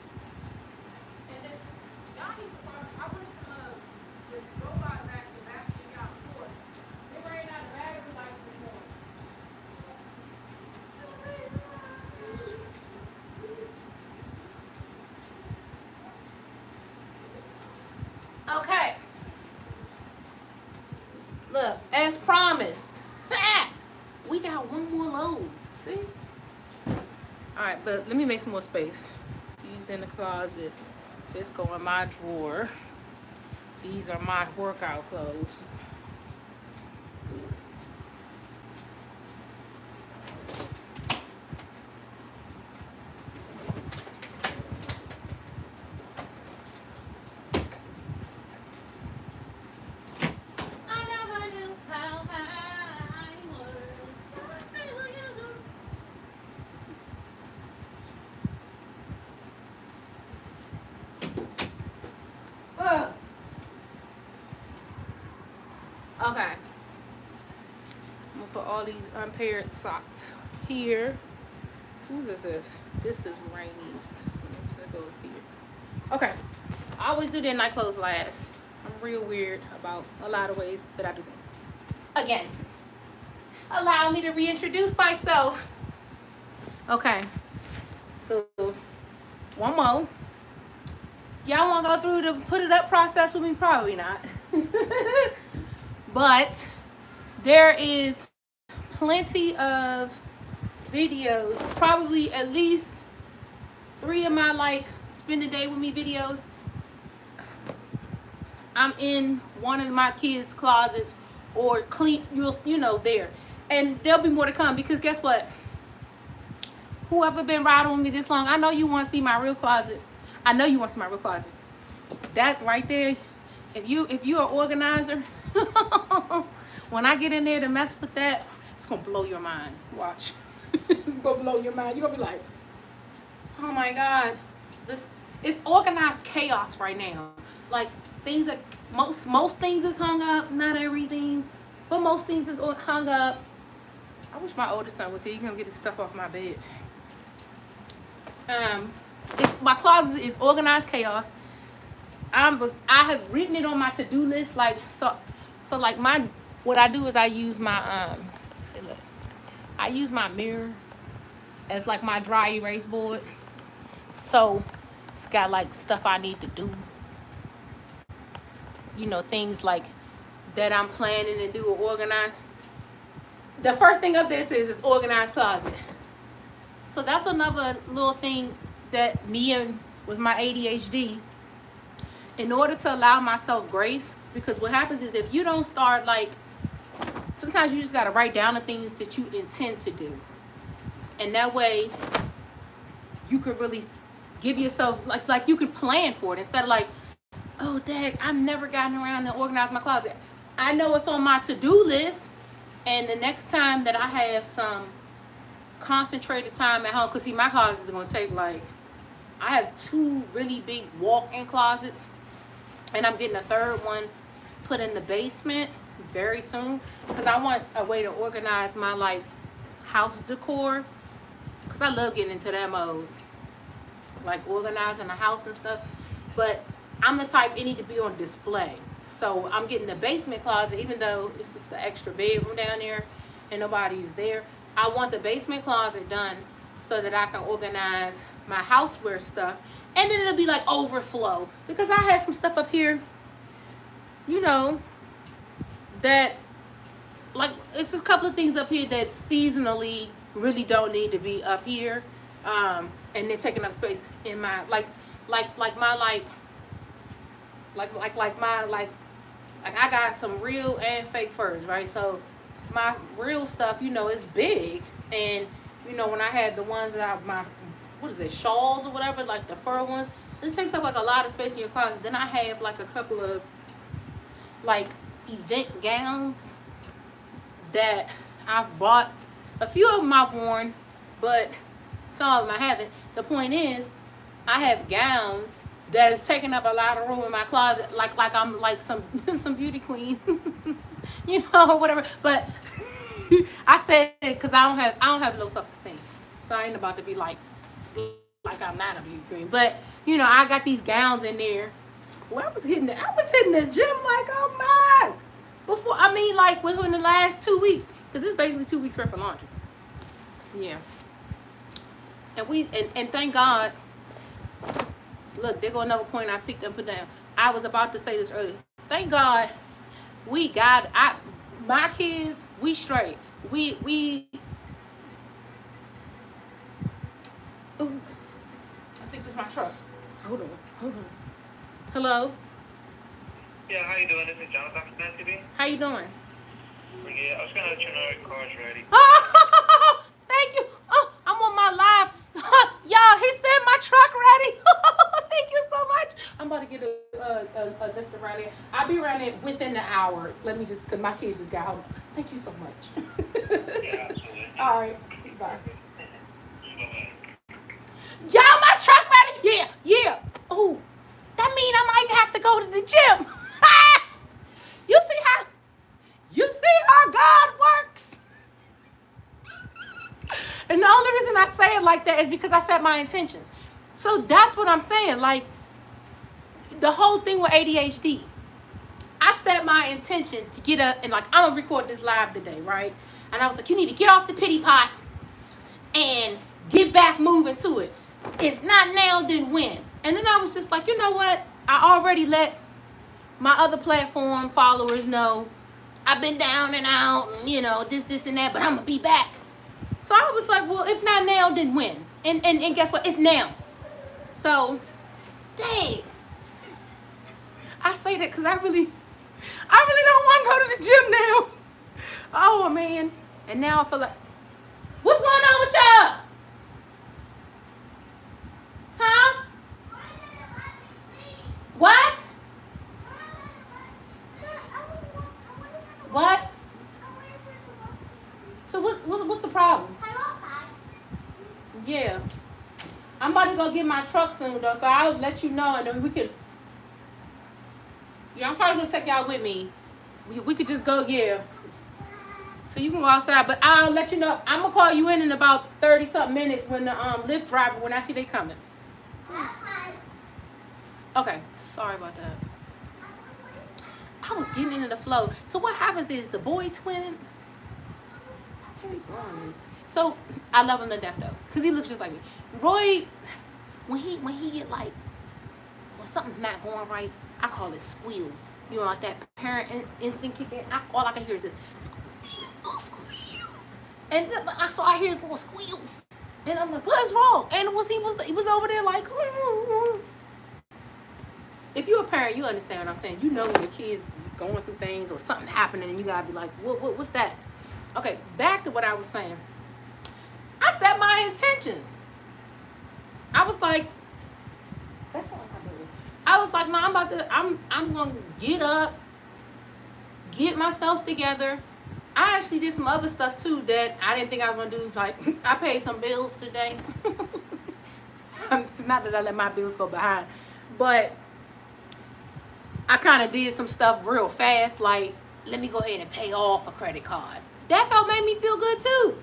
And then y'all need to I went to the robot basket y'all before. They ran out of battery life this morning. Okay. Look, as promised. We got one more load. See? Alright, but let me make some more space. These in the closet. This go in my drawer. These are my workout clothes. Okay. I'm gonna put all these unpaired socks here. Whose is this? This is Rainy's. That goes here. Okay. I always do their night clothes last. I'm real weird about a lot of ways that I do things. Again, allow me to reintroduce myself. Okay. So, one more. Y'all want to go through the put it up process with me? Probably not. But there is plenty of videos, probably at least 3 of my spend the day with me videos, I'm in one of my kids' closets or clean, you know, there. And there'll be more to come because guess what? Whoever been riding with me this long, I know you want to see my real closet. I know you want to see my real closet. That right there, if you're an organizer, when I get in there to mess with that, it's gonna blow your mind. Watch. It's gonna blow your mind. You're gonna be like, oh my God, this it's organized chaos right now. Like things that most things is hung up, not everything, but most things is hung up. I wish my oldest son was here. He's gonna get his stuff off my bed. It's my closet is organized chaos. I have written it on my to-do list, like so like what I do is I use my I use my mirror as like my dry erase board. So it's got like stuff I need to do. You know, things like that I'm planning to do or organize. The first thing up there says is organized closet. So that's another little thing that me and with my ADHD, in order to allow myself grace, because what happens is if you don't start, like, sometimes you just got to write down the things that you intend to do. And that way you could really give yourself, like you can plan for it instead of like, oh, dang, I've never gotten around to organize my closet. I know it's on my to-do list. And the next time that I have some concentrated time at home, because see, my closet is going to take like, I have 2 really big walk-in closets. And I'm getting a third one put in the basement very soon. Because I want a way to organize my like house decor. Because I love getting into that mode. Like organizing the house and stuff. But I'm the type, it need to be on display. So I'm getting the basement closet, even though it's just an extra bedroom down there and nobody's there. I want the basement closet done so that I can organize my houseware stuff. And then it'll be like overflow. Because I had some stuff up here, you know, that, like, it's just a couple of things up here that seasonally really don't need to be up here. And they're taking up space in my, like I got some real and fake furs, right? So my real stuff, you know, is big. And, you know, when I had the ones that what is it, shawls or whatever, like the fur ones, this takes up like a lot of space in your closet. Then I have like a couple of like event gowns that I've bought. A few of them I've worn, but some of them I haven't. The point is, I have gowns that is taking up a lot of room in my closet, like I'm like some beauty queen, you know, whatever. But I said it because I don't have low self-esteem, so I ain't about to be like I'm not a beauty queen. But you know, I got these gowns in there. Well, I was hitting the gym like, oh my! Before, I mean, like within the last 2 weeks, because it's basically 2 weeks worth of laundry. So yeah, and thank God. Look, there go another point I picked up and down. I was about to say this earlier. Thank God we got my kids, we straight. We ooh, I think it's my truck. Hold on. Hello? Yeah, how you doing? This is Jonathan from TV. How you doing? Yeah, I was gonna let you know your car's ready. Oh, thank you. Oh, I'm on my live. Y'all, he said my truck ready. Thank you so much. I'm about to get a lifter right here. I'll be around it within the hour. Let me just, because my kids just got home. Thank you so much. Yeah, absolutely. All right. Bye. Y'all, my truck ready? Yeah. Oh, that means I might have to go to the gym. You see how God works? And the only reason I say it like that is because I set my intentions. So that's what I'm saying. Like, the whole thing with ADHD, I set my intention to get up and, like, I'm going to record this live today, right? And I was like, you need to get off the pity pot and get back moving to it. If not now, then when? And then I was just like, you know what? I already let my other platform followers know I've been down and out and, you know, this and that, but I'm going to be back. So I was like, well, if not now, then when? And guess what? It's now. So Dang. I say that because I really don't want to go to the gym now. Oh man. And now I feel like, what's going on with y'all? Huh? What? What? So what's the problem? Yeah. I'm about to go get my truck soon though, so I'll let you know and then we could. Yeah, I'm probably gonna take y'all with me. We could just go, yeah. So you can go outside, but I'll let you know. I'm gonna call you in about 30-something minutes when the Lyft driver, when I see they coming. Okay, sorry about that. I was getting into the flow. So what happens is the boy twin. So I love him to death though, cause he looks just like me. Roy, when he get like, when something's not going right, I call it squeals. You know, like that parent instinct kick in. All I can hear is this squeals, and so I hear his little squeals, and I'm like, what's wrong? And he was over there like. If you're a parent, you understand what I'm saying. You know when your kids going through things or something happening, and you gotta be like, what's that? Okay, back to what I was saying. I set my intentions. I was like, that's all I'm doing. I was like, no, I'm gonna get up, get myself together. I actually did some other stuff too that I didn't think I was gonna do. Like, I paid some bills today. It's not that I let my bills go behind, but I kind of did some stuff real fast, like, let me go ahead and pay off a credit card. That made me feel good too.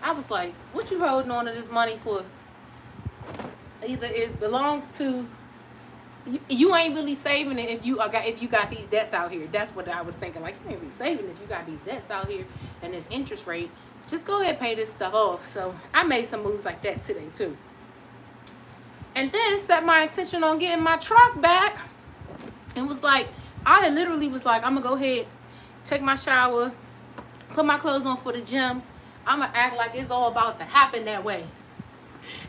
I was like, what you holding on to this money for? Either it belongs to, you ain't really saving it if you got these debts out here. That's what I was thinking. Like, you ain't really saving it if you got these debts out here and this interest rate. Just go ahead and pay this stuff off. So I made some moves like that today too. And then set my intention on getting my truck back. It was like, I literally was like, I'm gonna go ahead, take my shower, put my clothes on for the gym. I'm gonna act like it's all about to happen that way.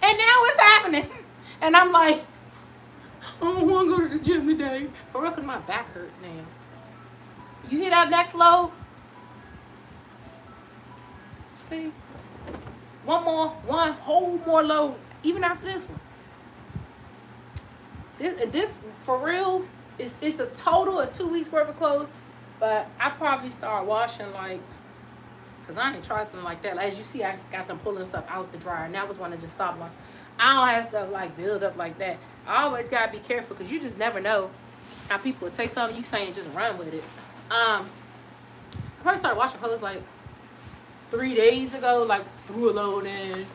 And now it's happening. And I'm like, I don't wanna go to the gym today. For real, cause my back hurt now. You hear that next load? See? One whole more load, even after this one. This for real, it's a total of 2 weeks worth of clothes, but I probably start washing like, cause I ain't trifling like that. As you see, I just got them pulling stuff out the dryer, and that was when I just stopped washing. I don't have stuff like build up like that. I always gotta be careful, cause you just never know how people will take something you say and just run with it. I probably started washing clothes like 3 days ago, like threw a load in,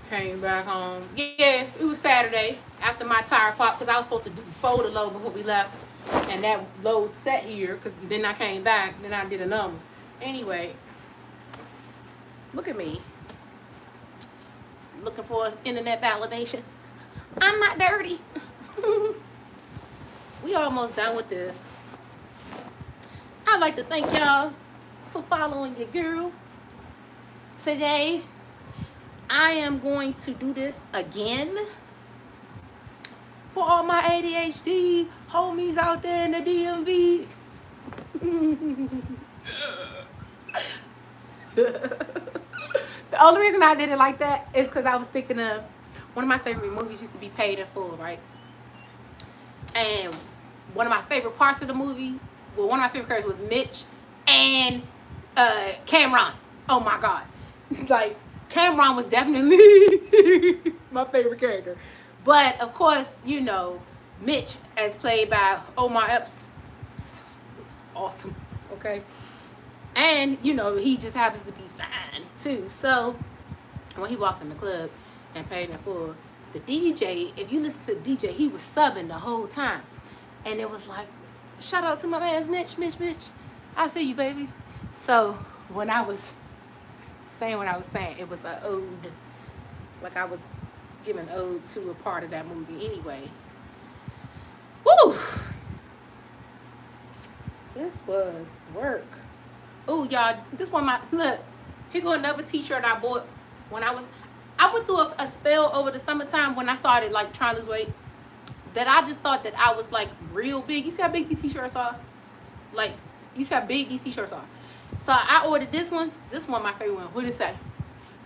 came back home. Yeah, it was Saturday after my tire popped, because I was supposed to fold a load before we left, and that load sat here, because then I came back, then I did another one. Anyway, look at me. Looking for internet validation. I'm not dirty. We almost done with this. I'd like to thank y'all for following your girl. Today, I am going to do this again for all my ADHD homies out there in the DMV. The only reason I did it like that is because I was thinking of one of my favorite movies used to be Paid in Full, right? And one of my favorite parts of the movie, well, one of my favorite characters was Mitch and Cameron. Oh my God. Like, Cameron was definitely my favorite character. But, of course, you know, Mitch, as played by Omar Epps, is awesome, okay? And, you know, he just happens to be fine, too. So, when he walked in the club and Paid in Full, the DJ, if you listen to the DJ, he was subbing the whole time. And it was like, shout out to my man, Mitch. I see you, baby. So, when I was saying what I was saying, it was an ode. Like I was giving ode to a part of that movie anyway. Woo! This was work. Oh, y'all, this one, look, here go another t-shirt I bought when I went through a spell over the summertime when I started like trying to lose weight. that I just thought that I was like real big. You see how big these t-shirts are? Like, you see how big these t-shirts are? So I ordered this one. This one my favorite one. What did it say?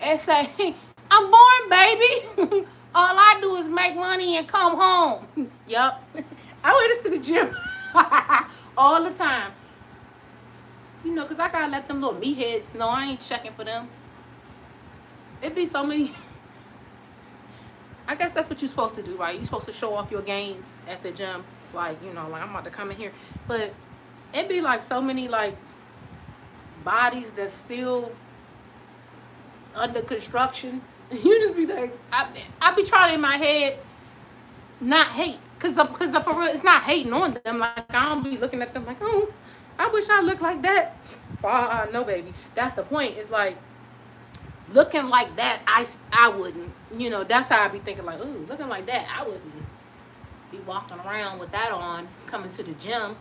It say, I'm born, baby. All I do is make money and come home. Yup. I wear this to the gym all the time. You know, because I got to let them little meatheads know I ain't checking for them. It be so many. I guess that's what you're supposed to do, right? You're supposed to show off your gains at the gym. Like, you know, like I'm about to come in here. But it be like so many like bodies that's still under construction. You just be like, I be trying in my head not hate. Cause for real, it's not hating on them. Like, I don't be looking at them like, oh, I wish I looked like that. No, baby. That's the point. It's like, looking like that, I wouldn't. You know, that's how I be thinking like, ooh, looking like that, I wouldn't be walking around with that on, coming to the gym,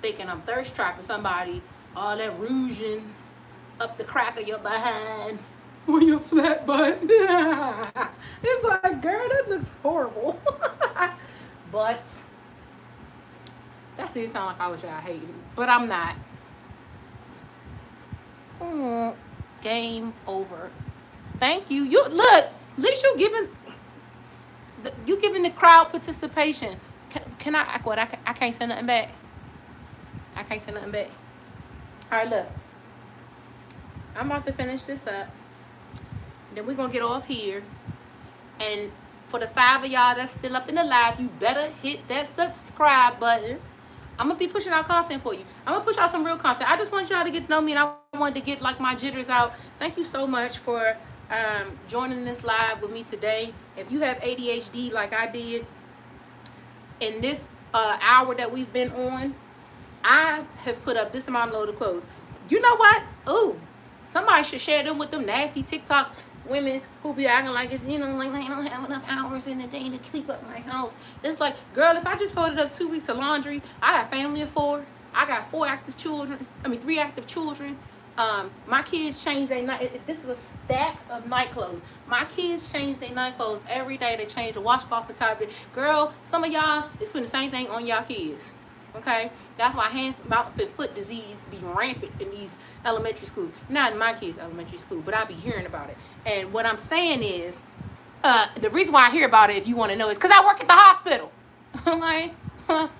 thinking I'm thirst trapping somebody, all that rouging up the crack of your behind with your flat butt. It's like, girl, that looks horrible. But that still sound like I wish I hated it. But I'm not. Game over. Thank you. You look. At least you giving the crowd participation. Can I? What? I can't say nothing back. I can't say nothing back. All right, look. I'm about to finish this up. Then we're gonna get off here. And for the 5 of y'all that's still up in the live, you better hit that subscribe button. I'm gonna be pushing out content for you. I'm gonna push out some real content. I just want y'all to get to know me, and I wanted to get like my jitters out. Thank you so much for joining this live with me today. If you have ADHD like I did, in this hour that we've been on, I have put up this amount of load of clothes. You know what? Ooh, somebody should share them with them nasty TikTok women who be acting like it's, you know, like I don't have enough hours in the day to keep up my house. It's like, girl, if I just folded up 2 weeks of laundry, I got a family of 4. I got 3 active children. My kids change their night. This is a stack of night clothes. My kids change their night clothes every day. They change the washcloth the top of it. Girl, some of y'all is putting the same thing on y'all kids. Okay, that's why hand, mouth, and foot disease be rampant in these elementary schools. Not in my kids' elementary school, but I be hearing about it. And what I'm saying is, the reason why I hear about it, if you want to know, is because I work at the hospital. Okay, like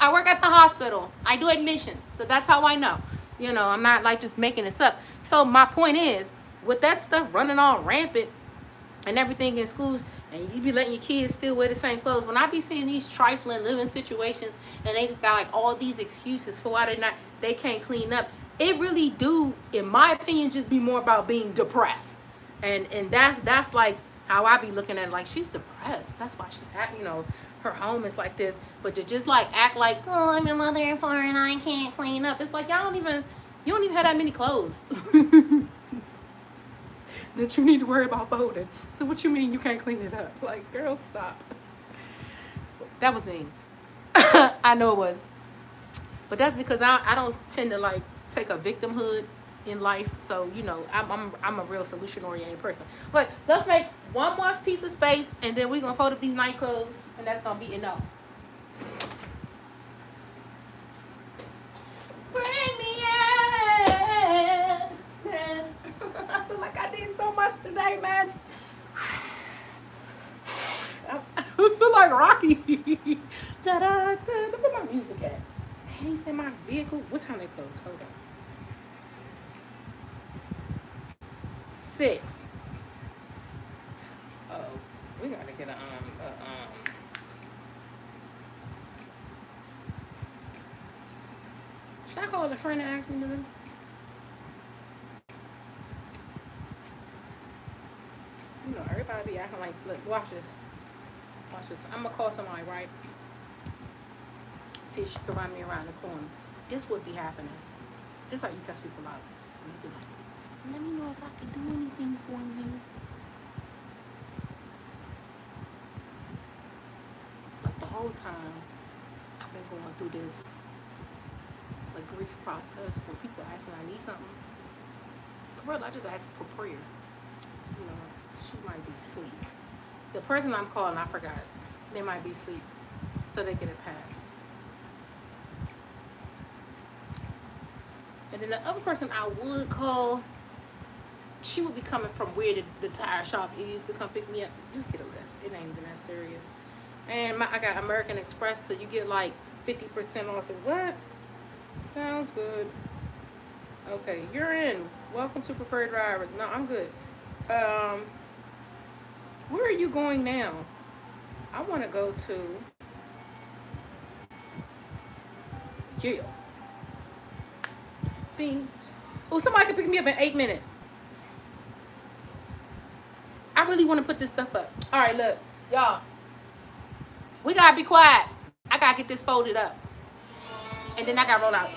I work at the hospital. I do admissions, so that's how I know. You know, I'm not like just making this up. So my point is, with that stuff running all rampant and everything in schools, and you be letting your kids still wear the same clothes. When I be seeing these trifling living situations and they just got like all these excuses for why they can't clean up, it really do, in my opinion, just be more about being depressed. And that's like how I be looking at it, like she's depressed. That's why she's happy, you know, her home is like this. But to just like act like, oh, I'm a mother and father and I can't clean up. It's like you don't even have that many clothes that you need to worry about folding. So what you mean you can't clean it up? Like, girl, stop. That was mean. I know it was. But that's because I don't tend to like take a victimhood in life. So, you know, I'm a real solution oriented person. But let's make one more piece of space and then we're gonna fold up these night clothes and that's gonna be enough. Bring me in, man. I feel like I did so much today, man. I feel like Rocky. Da-da-da. Where my music at? Man, he said my vehicle. What time they close? Hold on. 6. Oh, we gotta get should I call a friend and ask me to do? You know, everybody be acting like, look, watch this. Watch this. I'm gonna call somebody, right? See if she can run me around the corner. This would be happening. Just like you test people out. And they be like, let me know if I can do anything for you. Like the whole time, I've been going through this like grief process. When people ask me I need something, for real, I just ask for prayer. You know, she might be asleep. The person I'm calling, I forgot. They might be asleep. so they get a pass. And then the other person I would call, she would be coming from where the tire shop is to come pick me up. Just get a lift. It ain't even that serious. And I got American Express, so you get like 50% off of what? Sounds good. Okay, you're in. Welcome to preferred driver. No, I'm good. Where are you going now? I want to go to. Yeah. Bing. Oh, somebody can pick me up in 8 minutes. I really want to put this stuff up. All right, look, y'all. We gotta be quiet. I gotta get this folded up, and then I gotta roll out.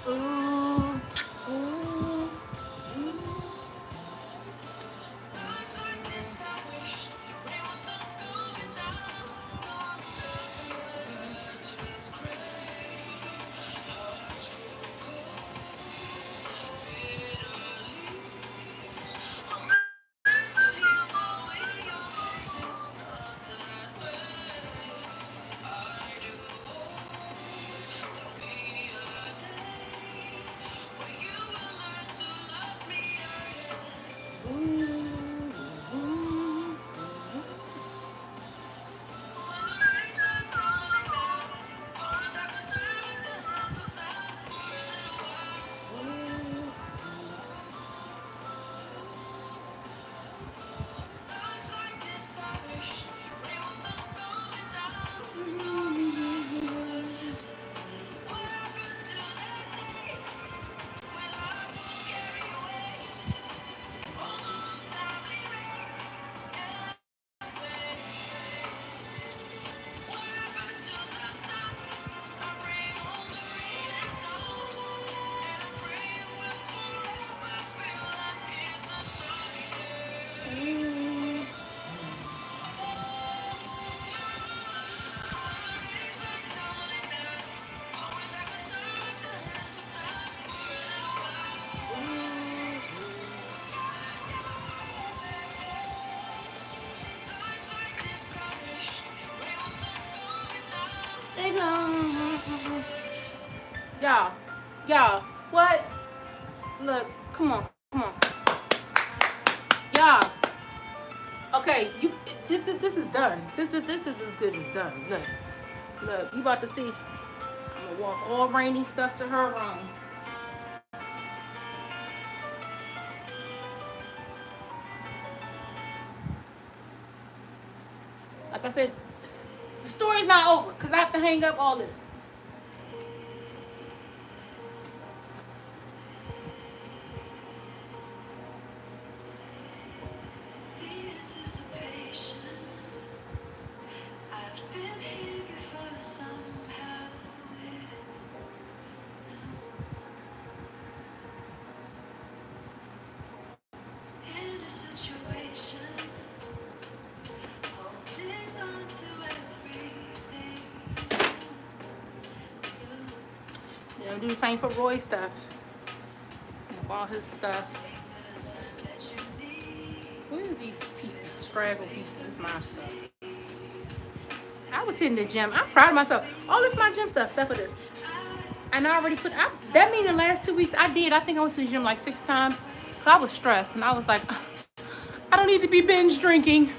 Ooh, ooh. Y'all, y'all, what? Look, come on, come on, y'all. Okay, this is done. This is as good as done. Look, you about to see. I'm gonna walk all rainy stuff to her room. Like I said, the story's not over because I have to hang up all this. You know, do the same for Roy's stuff. All his stuff. Where are these pieces? Scraggle pieces of my stuff. I was hitting the gym. I'm proud of myself. All this my gym stuff, except for this. And I already put. That means the last 2 weeks I did. I think I went to the gym like 6 times. I was stressed, and I was like, I don't need to be binge drinking.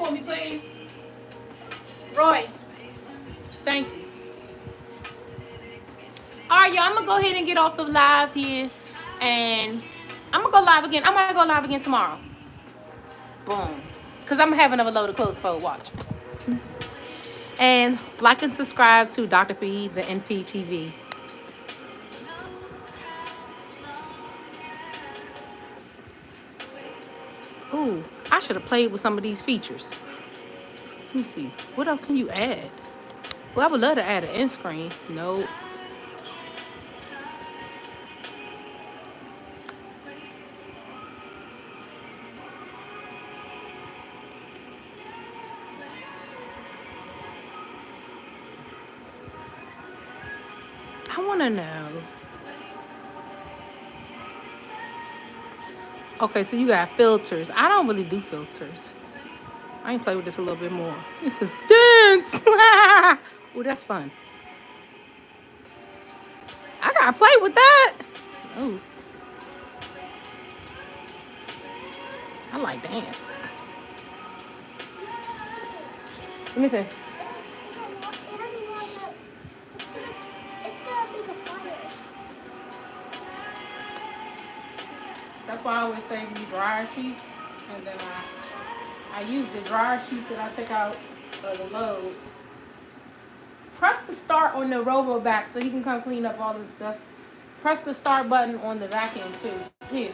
for me, please? Roy. Thank you. All right, y'all. I'm gonna go ahead and get off the live here, and I'm gonna go live again. I might go live again tomorrow. Boom. Cause I'm gonna have another load of clothes for watch. And like and subscribe to Dr. P, the NPTV. Ooh, I should have played with some of these features. Let me see. What else can you add? Well, I would love to add an end screen. Nope. I want to know. Okay, so you got filters. I don't really do filters. I can play with this a little bit more. This is dance. Oh, that's fun. I gotta play with that. Oh, I like dance. Let me see. It hasn't long enough. It's gonna make a fire. That's why I always save these dryer sheets, and then I use the dryer sheets that I take out of the load. Press the start on the robo back so he can come clean up all this stuff. Press the start button on the vacuum too. Here.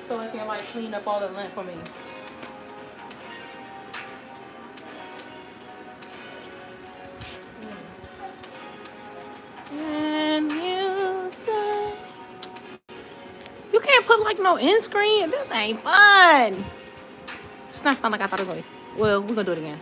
So it can like clean up all the lint for me. And you say you can't put like no end screen. This ain't fun. It's not fun like I thought it was gonna be. Well, we're gonna do it again.